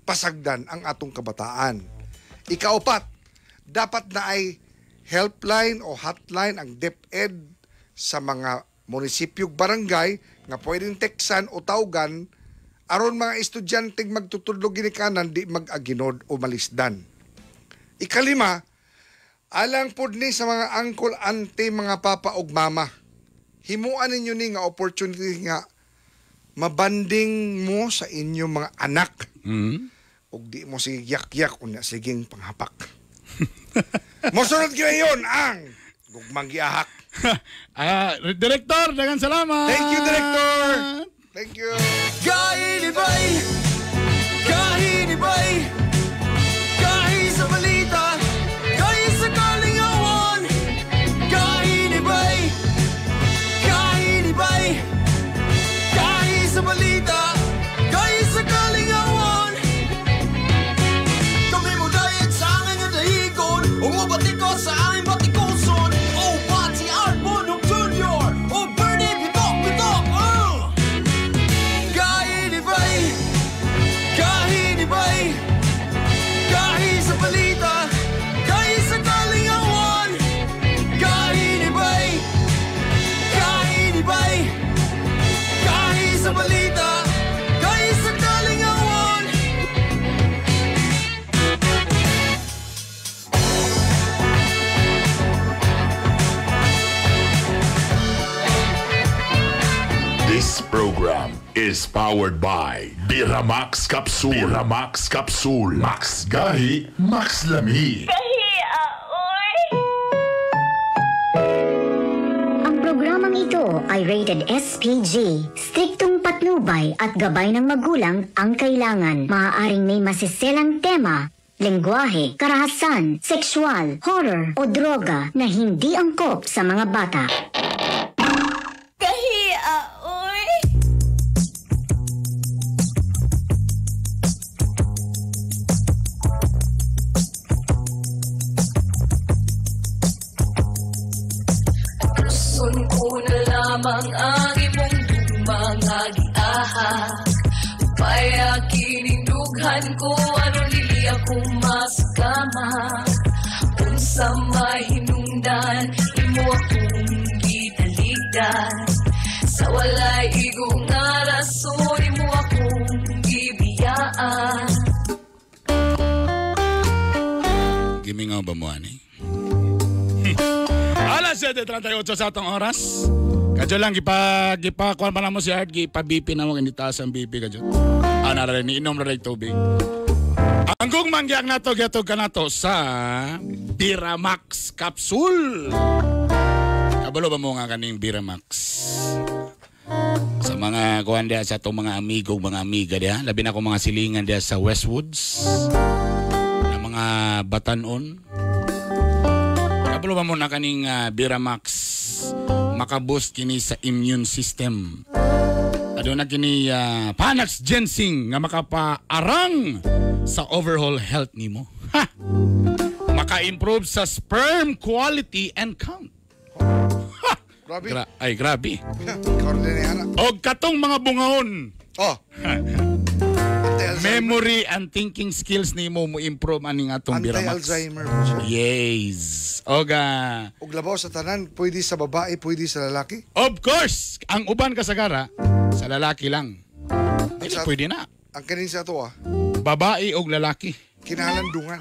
pasagdan ang atong kabataan. Ikaapat, dapat na ay helpline o hotline ang DepEd sa mga munisipyog barangay nga pwedeng teksan o tawgan aron mga estudyanteng magtutudlo ginikanan di mag-aginod o malisdan. Ikalima, alang pud ni sa mga uncle, auntie, mga papa ug mama. Himuan ninyo ni nga opportunity nga mabanding mo sa inyong mga anak. Ug di mo sige yak-yak unya siging panghapak. Mosunod ngayon ang gugmang giahak. Director, daghang salamat. Thank you, Director. Thank you. Gahi ni Bay, Gahi ni Bay, Gahi sa balita, Gahi sa kalingawan, Gahi ni Bay, Gahi ni Bay, Gahi sa balita, Gahi sa kalingawan. Kami mo dahil sa akin ang dahigon, umabati ko sa aking batikuson. Oh, Bati Arbon Jr. Oh, Bernie Bitok Bitok. Gahi ni Bay, Gahi ni Bay, Gahi sa balita, Gahi sa kalingawan, Gahi ni Bay, Gahi ni Bay, Gahi sa balita, Gahi sa kalingawan. This program is powered by Biramax Capsule. Biramax Capsule. Max Gahi, Max Lami. Ang programang ito ay rated SPG. Striktong patnubay at gabay ng magulang ang kailangan. Maaaring may masiselang tema, lengguwahe, karahasan, sexual, horror o droga na hindi angkop sa mga bata. Gusto ko na lamang ang imong mga giahak. Upaya kinindughan ko ano li akong maskama. Unsa may hinungdan imo akong gitaligdan. Sa walay igong nga rason imo akong gibiyaan. Gimingaw ba mo, ani? Alas 7:38 sa atong oras. Kadyo lang, gipakuan pa na mo si Art, gipa-BP na mo, initaas ang BP kadyo. Ana rin, iinom na rin tubig. Ang gugmanggiyak na to, gatog ka na to sa Biramax Capsule. Kabalo ba mo nga kaning Biramax? Sa mga kuhan diya, sa itong mga amigo, mga amiga diya, labi na ko mga silingan diya sa Westwoods, na mga batanon. Kabalo ba mo na kaning Biramax makaboost kini sa immune system. Ado na kini Panax Ginseng nga makapaarang sa overall health nimo. Ha! Maka-improve sa sperm quality and count. Ha! Grabe. Grabe. Koordinate. Og katong mga bungaon. Oh. Memory and thinking skills nimo mo improve aning atong Biramax. Anti-Alzheimer. Yes. Oga. Og labaw sa tanan, pwede sa babae, pwede sa lalaki? Of course, ang uban kasagara sa lalaki lang. Dili pwede na. Ang kanin sa ato Babae o lalaki. Kinahanglan dungan.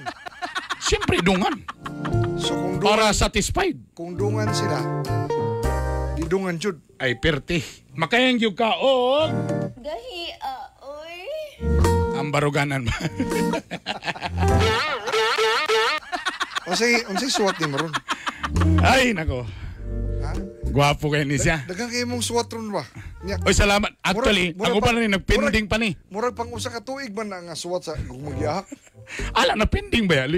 Siyempre dungan. So kung Para satisfied. kung dungan sila, di dungan jud. Ay perti. Makayang yung ka o Gahi, oy. ang baruganan ba? Unsay suwat ni maron? Ay nako. Ha? Gwapo kayo ni siya. Dagang kayo mong suwat ron ba? Nya. Oy salamat. Actually, Murag- ako pa rin nagpending pa ni. Murag pang usa ka tuig man na nga suwat sa gumagiyahak. Ala na pending ba ya?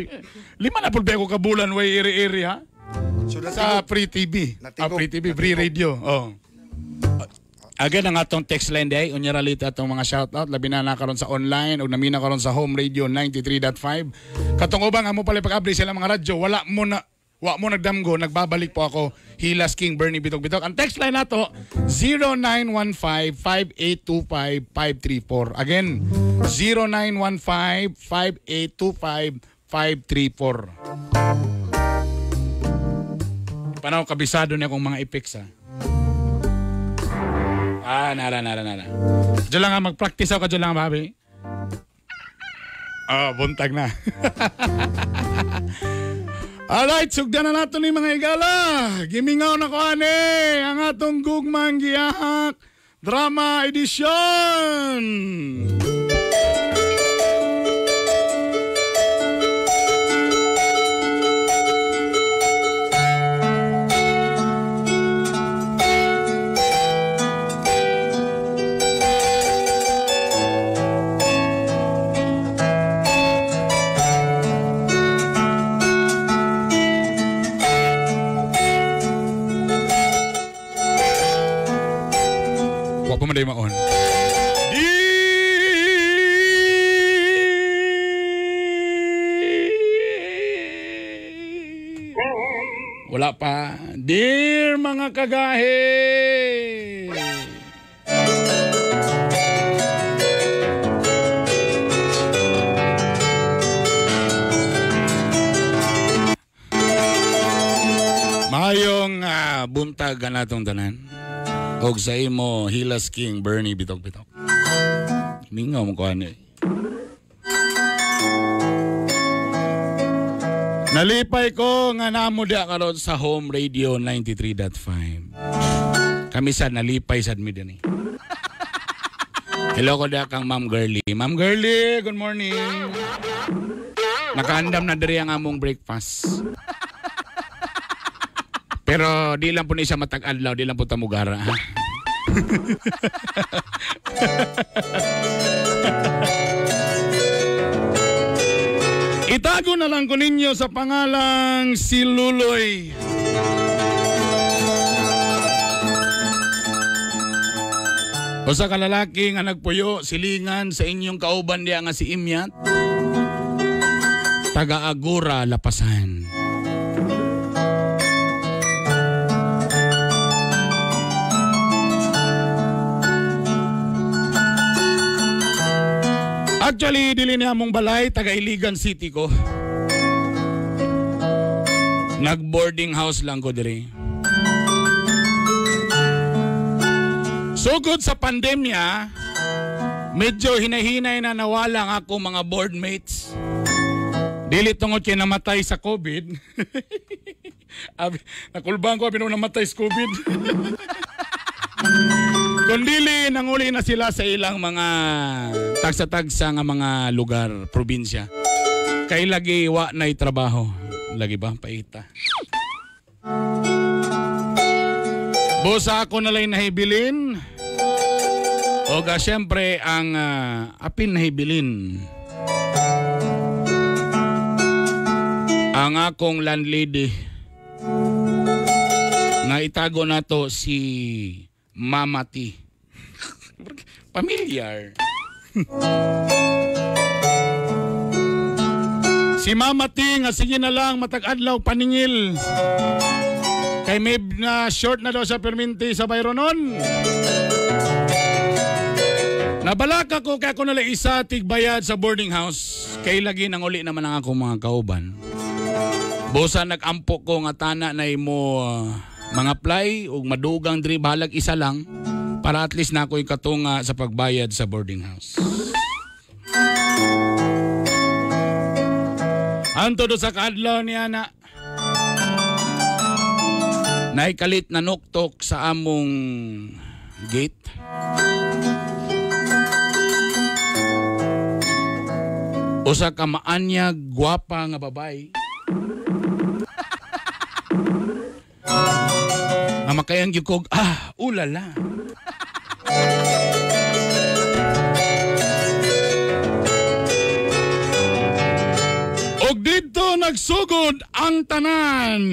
Lima na pud ba ako kabulan way iri-iri ha? So Sa Free TV. Free TV, Free Radio. Oh. Again ang atong text line day, unya ralita atong mga shoutout labi na nakaron sa online o namina karon sa Home Radio 93.5. Katong ubang amo pala pag-abri sila mga radyo, wala mo nagdamgo, nagbabalik po ako. Hilas King Bernie Bitok-Bitok. Ang text line nato 0915-5825-534. Again, 0915-5825-534. Panaw kabisado niya kung mga effects ha. Nara. Diyan lang nga mag-practice ako, diyan lang babi. Buntag na. Alright, sugdan na nato ni mga igala. Gimingaw na ko ane ang atong gugmang giyahak drama edition. Pumaday maon. Wala pa. Dear mga kagahe. Mayong buntag ganatong tanan. Og sa imo Hilas King Bernie Bitok-Bitok. Mingaw mo ko ano eh. Nalipay ko nga namo dia karon sa Home Radio 93.5. Kami sa nalipay sad mi dinhi. Hello ko dia kang Ma'am Girly. Ma'am Girly, good morning. Nakaandam na diri ang among breakfast. Pero di lang po ni siya matag-adlaw, di lang po tamugara. Ha? Itago na lang ko ninyo sa pangalang si Luloy. O sa kalalaki nga nagpuyo, silingan sa inyong kauban diya nga si Imyat. Taga-Agura, Lapasan. Actually, dili niya mong balay, taga Iligan City ko. Nag-boarding house lang ko diri. Sugod sa pandemya, medyo hinahinay na nawala ang ako mga boardmates. Dili tungod kay namatay sa COVID. Nakulbang ko, pinong namatay sa COVID. Kundili, nanguli na sila sa ilang mga tagsa-tagsa nga mga lugar, probinsya. Kay lagi wa na'y trabaho. Lagi ba? Paita. Bosa ako na lang nahibilin. O siyempre ang apin nahibilin. Ang akong landlady. Nga itago na to si Mama T. Familiar. Si Mama T nga sige na lang matag-adlaw paningil. Kay may na short na daw sa perminti sa bayronon. Nabalaka ko kaya ko nalang isa tigbayad sa boarding house. Kay lagi nang uli naman ang akong mga kauban. Bosa nag-ampo ko nga tana na imo mga play o madugang diri bahalag isa lang para at least na ako'y katunga sa pagbayad sa boarding house. Anto do sa kadlaw ni ana. Naikalit na nuktok sa among gate. Usa ka maanyag, gwapa nga babay. Nga makayang yukog, ulala. Og dito nagsugod ang tanan.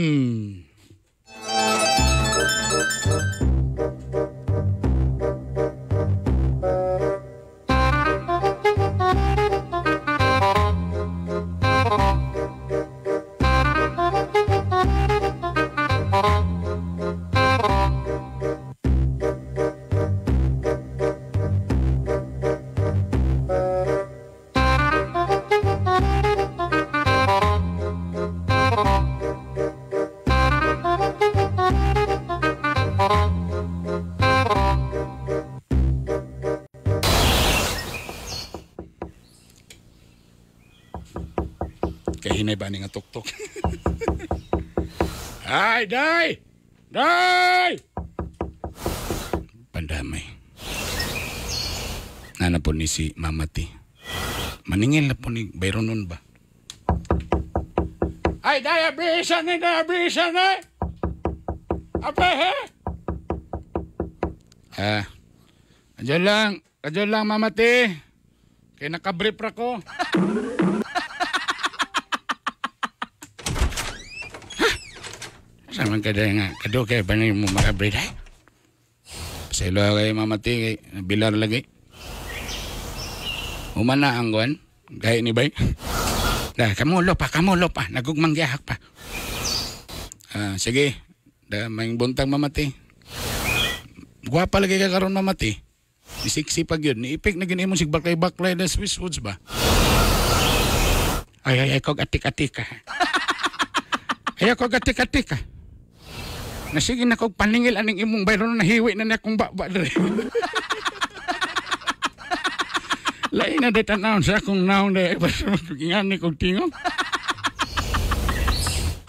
Kahinay ba nga tuktok? Ay, day! Day! Pandamay. Nana po ni si Mamati. Maningil na po ni Bayron nun ba? Ay, day! Abrisan na! Abrisan na! Apa, he? Adyo lang, Mamati. Kaya nakabrief ra ko. Saman ka dahil nga, kado kayo ba na mo makabrid ay? Pasilo kayo Mamati, kay bilar lagi. Umana ang guwan, gaya ni bay. Dah, kamulo pa, nagugmanggahak pa. Sige, may buntang Mamati. Guwapa lagi ka karon Mamati. Isiksi pag yun, niipik na gini mo sigbaklay-baklay na Swiss Woods ba? Ay, kog atik-atik ka. Ay, kog atik-atik ka. Nasige na kog paningil aning imong bayron na hiwi na akong baba dere. Lain na deta naon sa akong naon dere basta magkingan ni kog tingog.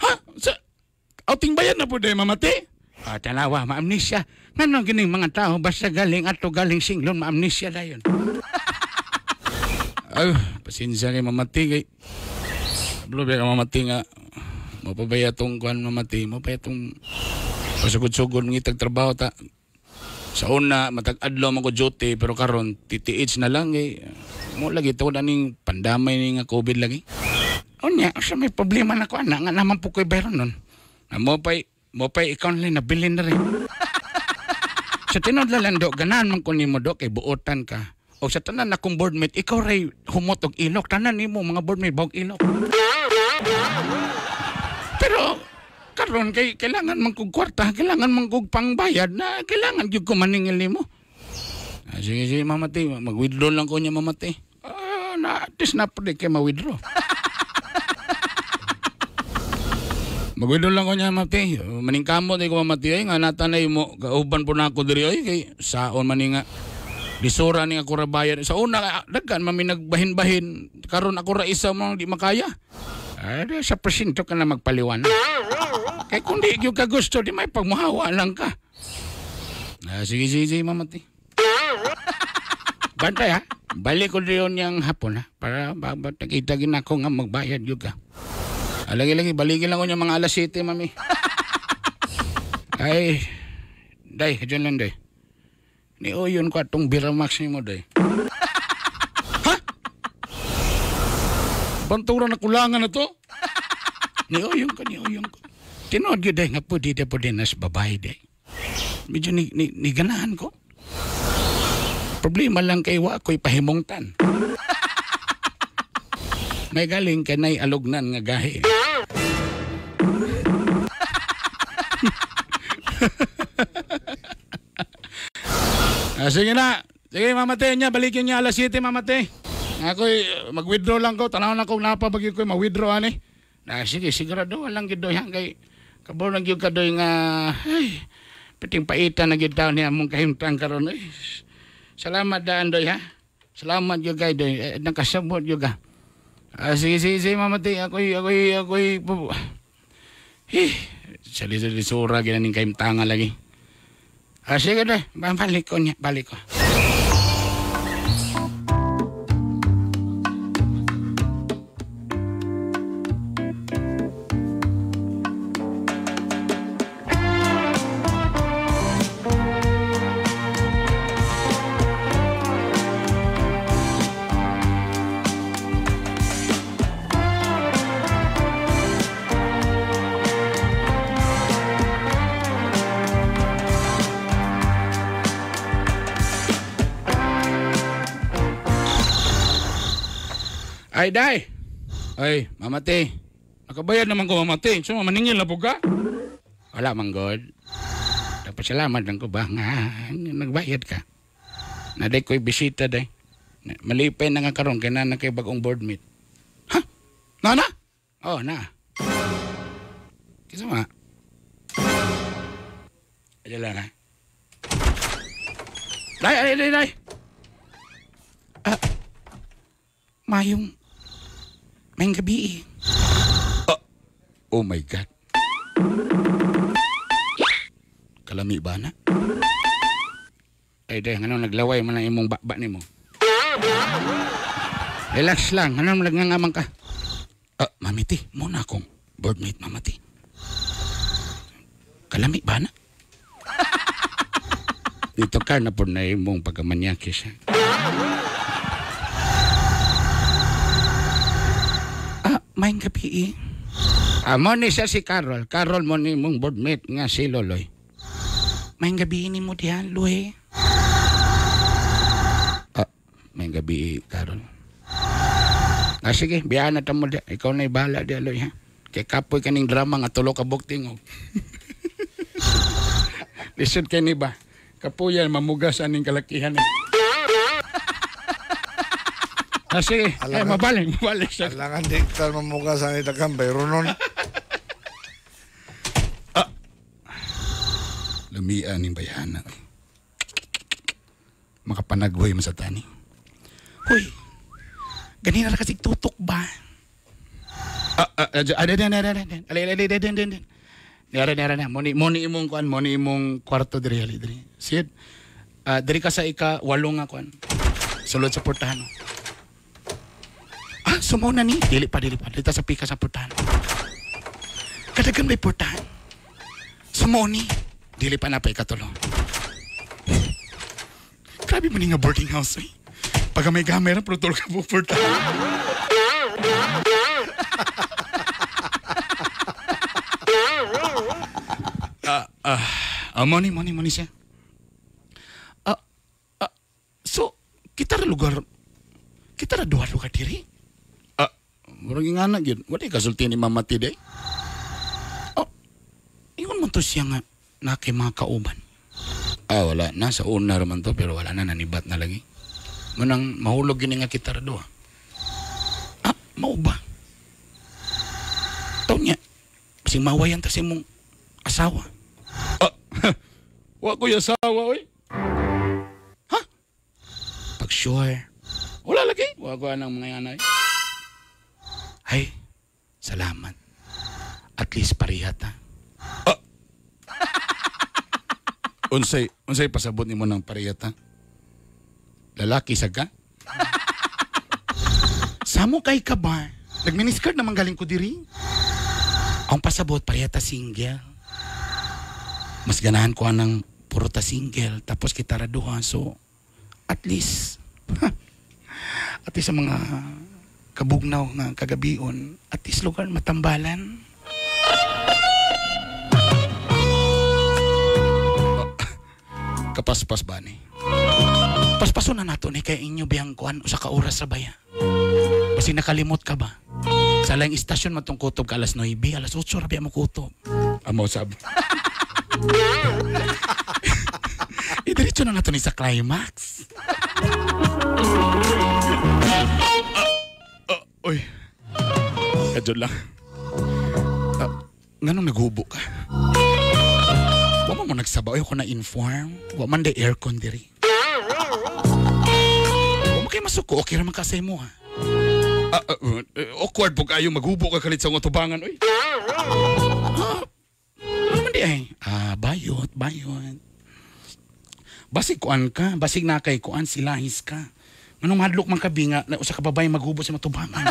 Ha? Sa outing bayan na po dere Mamati? Tanawa, ma-amnesia. Ngano gining mga tao basta galing ato galing singlon ma-amnesia dayon. Ay, pasensya kay Mamati kay Blo ka Mamati nga mapabaya tong kuan Mamati, mapabaya tong pasugod-sugod ngitag trabaho ta. Sa una matag-adlaw man ko duty pero karon TTH na lang mo lagi to daning pandamay ni nga COVID lagi. Unya sa may problema na ko ana nga naman po koy bayron nun. Mo pay ikaw lang nabilin na rin. Sa tinod lang dok ganan man ko nimo dok kay buotan ka. O sa tanan na kong boardmate ikaw ray humot og ilok tanan nimo mga boardmate bawg ilok. Pero karon kay kailangan man kog kwarta, kailangan man kog pangbayad na kailangan gyud ko maningil nimo. Sige Mamati, mag-withdraw lang ko niya Mamati. Na dis na pwede kay ma-withdraw. Mag-withdraw lang ko niya Mamati. Maningkamot ay ko Mamati ay nga natanay mo kauban po na ako diri ay kay saon man nga disura ni ako ra bayad. Sa una daghan mami nagbahin-bahin karon ako ra isa mo di makaya. Sa presinto ka na magpaliwan. Kaya kung di yung ka gusto, di may pagmuhawa lang ka. Sige, Mamati. Bantay ha. Balik ko diyon yung hapon ha. Para nakita-gin ako nga magbayad yung ka. Lagi-lagi, baligin lang ko yung mga alas 7, Mami. Ay, day, dyan lang day. Ni-oyon ko atong Biramax ni mo day. Bantura na kulangan na to. Niuyong ko. Tinood yun dahil nga po dito po din as babae dahil. Medyo ni ganahan ko. Problema lang kay wa ako'y pahimungtan. May galing ka na'y alugnan nga gahi. Sige na. Sige Mamati niya. Balikin niya alas 7 Mamati. Ako'y mag-withdraw lang ko. Tanaw na kong napabagyo ko'y ma-withdraw ani. Sige, sigurado. Walang gidoy hanggang kabor lang yung kadoy nga piting paita na gid daw niya mong kahimtang karon. Salamat daan doy ha. Salamat yung kay doy. Nakasabot yung ka. Sige, mamati. Ako'y... Sali-sura, ginaning kayong tanga lagi. Sige na, balik ko. Ay, day! Ay, mamati. Nakabayad naman ko mamati. So, maningil na po ka? Wala, manggod. Dapat salamat lang ko ba nga nagbayad ka. Naday ko'y bisita, day. Malipay na nga karon kaya na kay bagong board meet. Ha? Na? Oh, na. Kisa ma? Ayan lang, ha? Day! Mayong gabi oh my God. Kalami ba na? Ay, day, anong naglaway man ang imong bakba ni mo? Relax lang, anong nagngangamang ka? Mamiti, muna akong boardmate, mamati. Kalami ba na? Dito ka na po na imong pagkamanyakis. Mayang gabi mo ni siya si Carol. Carol mo ni mong boardmate nga si Loloy. Mayang gabi ni mo diyan, Loy. Mayang gabi, Carol. Sige, biyahan na tamo diyan. Ikaw na ibahala diyan, Loy, ha? Kay kapoy kaning drama nga tulo ka bukting. Listen kay ni ba? Kapuyan, mamugas aning kalakihan. Sige, mabalik siya. Alangan di tal mamugas ang itagambay, runon. Lumian ng bayana. Makapanaghoy mo sa tani. Hoy, ganina na kasi tutok ba? Moni imong kwarto diri. Sid, diri ka sa ika-8 nga kuan. Sulod sa portahan. Sumaw na ni. Dili pa. Dito sa pika sa portahan. Kadagan may portahan. Sumaw ni. Dili pa na pa ikatulo. Grabe man nga boarding house eh. Pagka may camera, pero tulog ka po portahan. Money siya. So, kita ra duha lugar diri. Murag nga na yun. Wala kasulti ni mamati day. Iyon man to siya nga na kay mga kauban. Wala na. Sa una naman to pero wala na. Nanibat na lagi. Manang mahulog yun nga kita ra doha. Mau ba? Taon niya. Kasi mawayan ta si mong asawa. Wa ko yung asawa, oy. Ha? Pag sure. Wala lagi. Wa ko anang mga yanay. Ay, salamat. At least parihat, ha? Unsay pasabot ni mo ng parihat, ha? Lalaki sa ka? Samo kay ka ba? Nagminiskirt naman galing ko diri. Ang pasabot, parihat single. Mas ganahan ko anang puro ta single. Tapos kita raduha. So, at least sa mga kabugnaw nga kagabion at is lugar matambalan. Kapaspas ba ni? Paspaso na nato ni kay inyo biyang kuan usa ka oras sa baya. Basi nakalimot ka ba? Sa lang istasyon matong kutob ka alas 9, alas 8 ra biya mo kutob. Amo sab. Diretso na nato ni sa climax. Oy, kadyo lang. Ganong naghubo ka? Wa mo nagsabaw ako na inform. Wa man de aircon diri. Wa mo kayo masuko. Okay raman kasay mo ha. Awkward po kayo maghubo ka kalit sa mga tubangan, oy. Naman di ay. Bayot. Basig kuan ka, basig na kay kuan silahis ka. Manong madlok man kabi nga na usa ka babae maghubo sa matubangan.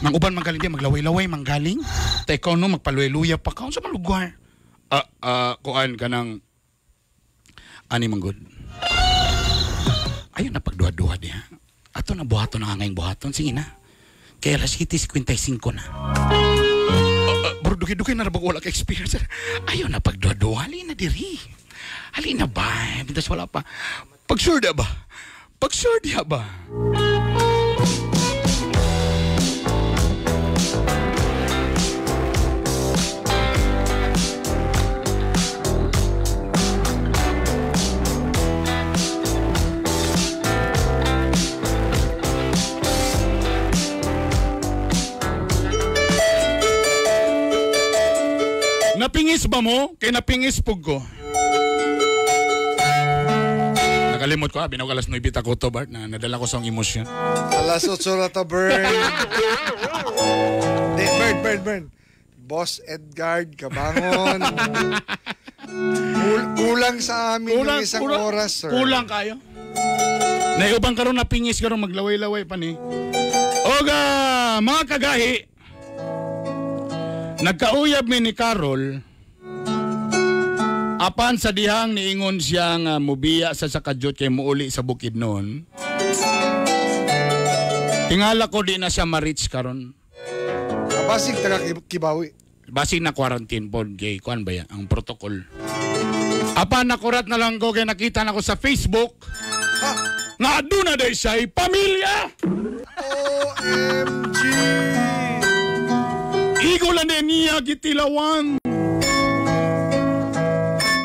Mang uban man galing di maglaway-laway manggaling. Ta ikaw no magpaluya pa ka sa malugar. Kuan ka ng ani manggod. Ayun na pagduha-duha diha. Ato na buhaton na ngayong buhaton. Sige na. Kaya alas 7:55 na. Bro, duki-duki na rabag wala ka experience. Ayaw na pagduha-duha. Halina diri. Halina ba? Bintas wala pa. Pag-sure da ba? Pag-sure diha ba? Napingis ba mo? Kaya napingis pug ko. Nakalimot ko, binawag alas 9 ko to, Bart, na nadala ko sa emosyon. Alas 8 na to, Bern. Bern. Boss Edgard, kabangon. Kulang sa amin yung isang oras, sir. Kulang kayo. Naiubang karon napingis karon maglaway-laway pa ni. Oga, mga kagahi. Nagkauyab mi ni Carol. Apan sa dihang niingon siya nga mubiya sa sakadjot kay muuli sa bukid noon. Tingala ko di na siya ma-reach karon. Basig taga Kibawi. Basig na quarantine pod kay kuan ba yan, ang protocol. Apan nakurat na lang ko kay nakita na ko sa Facebook. Nga aduna day siya pamilya. OMG. Igo lang din niya gitilawan.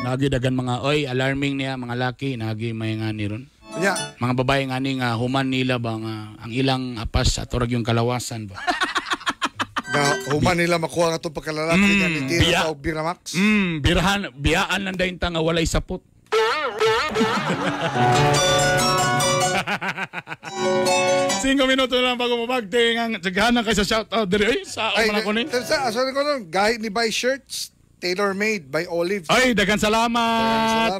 Nagi dagan mga alarming niya mga laki nagi may nga ni ron. Yeah. Mga babae nga ni nga human nila ba nga ang ilang apas at orag yung kalawasan ba. Human nila makuha nga itong pagkalalaki nga ni Tira o Biramax. Biyaan lang dahin ta nga walay sapot. 5 minuto lang bago mabagting ang tagahanan kay sa shoutout diri sa man ako ni. Sorry ko lang, gahit ni Buy Shirts, tailor-made by Olive. Ay, dagan salamat.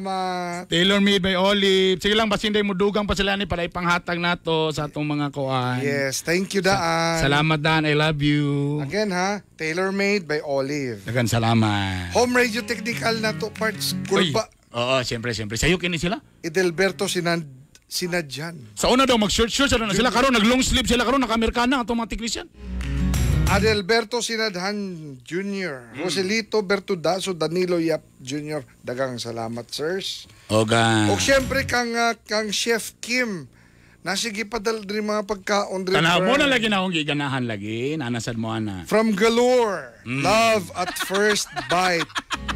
Tailor-made by Olive. Sige lang, basin day mo dugang pa sila ni para ipanghatag nato sa atong mga kuan. Yes, thank you Daan. Salamat Daan, I love you. Again ha, tailor-made by Olive. Dagan salamat. Home radio technical na to parts. Kulpa. Oo, siyempre. Sa'yo kini sila? Edelberto Sinadjan. Sa una daw mag-short na sila karon nag-long sleeve sila karon naka-Amerikana atong mga technician. Adelberto Sinadhan Jr. Roselito Bertudaso Danilo Yap Jr. Dagang salamat, sirs. Oga. O siyempre kang Chef Kim. Nasige padal diri mga pagkaon diri. Kana mo na lagi na akong giganahan lagi, nanasad mo ana. From Galore, Love at First Bite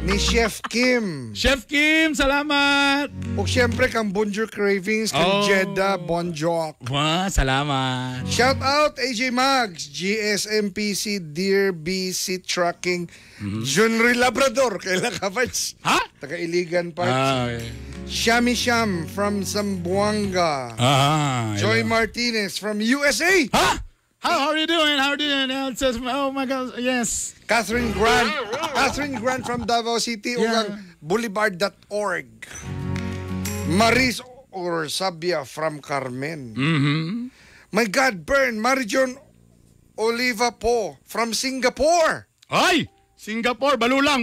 ni Chef Kim. Chef Kim, salamat. O siyempre kang Bonjour Cravings kang Jeddah Bonjour. Wah, salamat. Shout out AJ Mags, GSMPC Deer BC Trucking, Junri Labrador, kailan ka parts? Ha? Taga Iligan parts. Shami Sham from Zamboanga. Joy Martinez from USA. Ha? How are you doing? Oh my God, yes. Catherine Grant from Davao City, ugang boulevard.org. Maris Orsabia from Carmen. My God, Bern, Marijon Oliva po from Singapore. Ay! Singapore, balulang.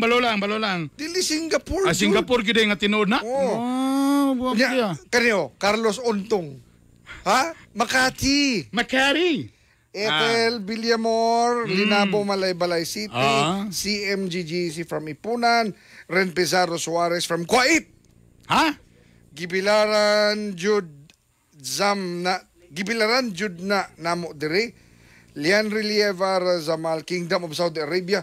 Dili Singapore. Singapore gid nga tinuod na. Oh, kanyo, Carlos Ontong. Ha? Makati. Ethel Villamor, Linabo, Malaybalay City, CMGGC from Ipunan, Ren Pizarro Suarez from Kuwait. Ha? Gibilaran Jud na namo dire. Lian Relievar Zamal, Kingdom of Saudi Arabia.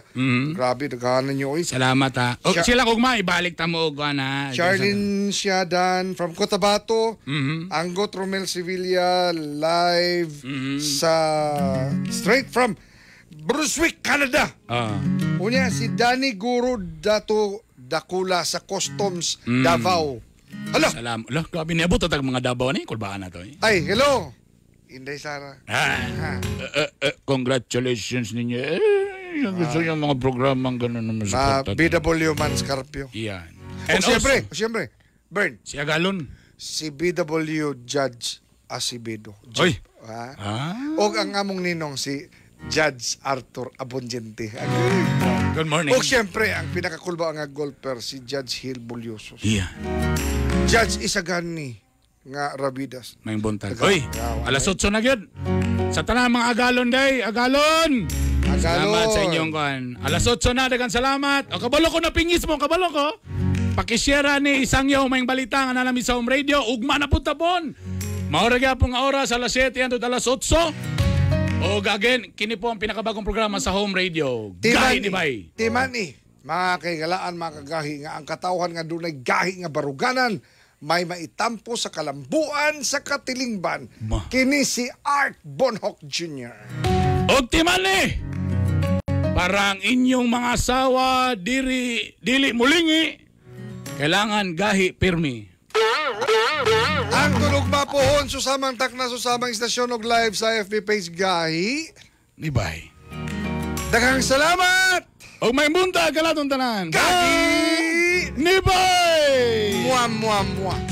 Grabe, nagkahanan nyo. Salamat ha. Sila kung ibalik tamo og na. Charlene Siadan from Cotabato. Angot Romel Sevilla live sa straight from Brunswick, Canada. Unya si Danny Guru Dato Dakula sa Customs Davao. Hala. Salamat. Grabe niabot tatag mga Davao ni kulbaan na to. Ay, hello. Inday Sara. Congratulations ninyo. Gusto yung mga programang gano'n naman sa BW Man Scarpio. Yan. O siyempre, Bern. Si Agalon. Si BW Judge Acevedo. Oy. O ang among ninong si Judge Arthur Abonjente. Good morning. O siyempre, ang pinakakulba ang golfer si Judge Hill Bulyosos. Yeah. Judge Isagani nga Rabidas. May buntag. Oy, alas 8 na gyud. Sa tanang mga Agalon day, Agalon. Salamat sa inyong kan. Alas 8 na, dagan salamat. O kabalo ko na pingis mo, kabalo ko. Pakishare ni isang yaw may balita nga nalami sa home radio. Ugma na po tabon. Maura gyapon nga oras alas 7 hangtod alas 8. O again, kini po ang pinakabagong programa sa home radio. Gahi ni Bay. Timani, mga kaigalaan, mga kagahi nga ang katawhan nga dunay gahi nga baruganan may maitampo sa kalambuan sa katilingban. Kini si Art Bonhoc Jr. O timani, parang inyong mga asawa dili mulingi, kailangan gahi pirmi. Ang tunog mapuhon susamang takna susamang istasyon og live sa FB page Gahi ni Bay. Daghang salamat. Og may bunta kalatong tanan. Gahi ni Bay. Mua.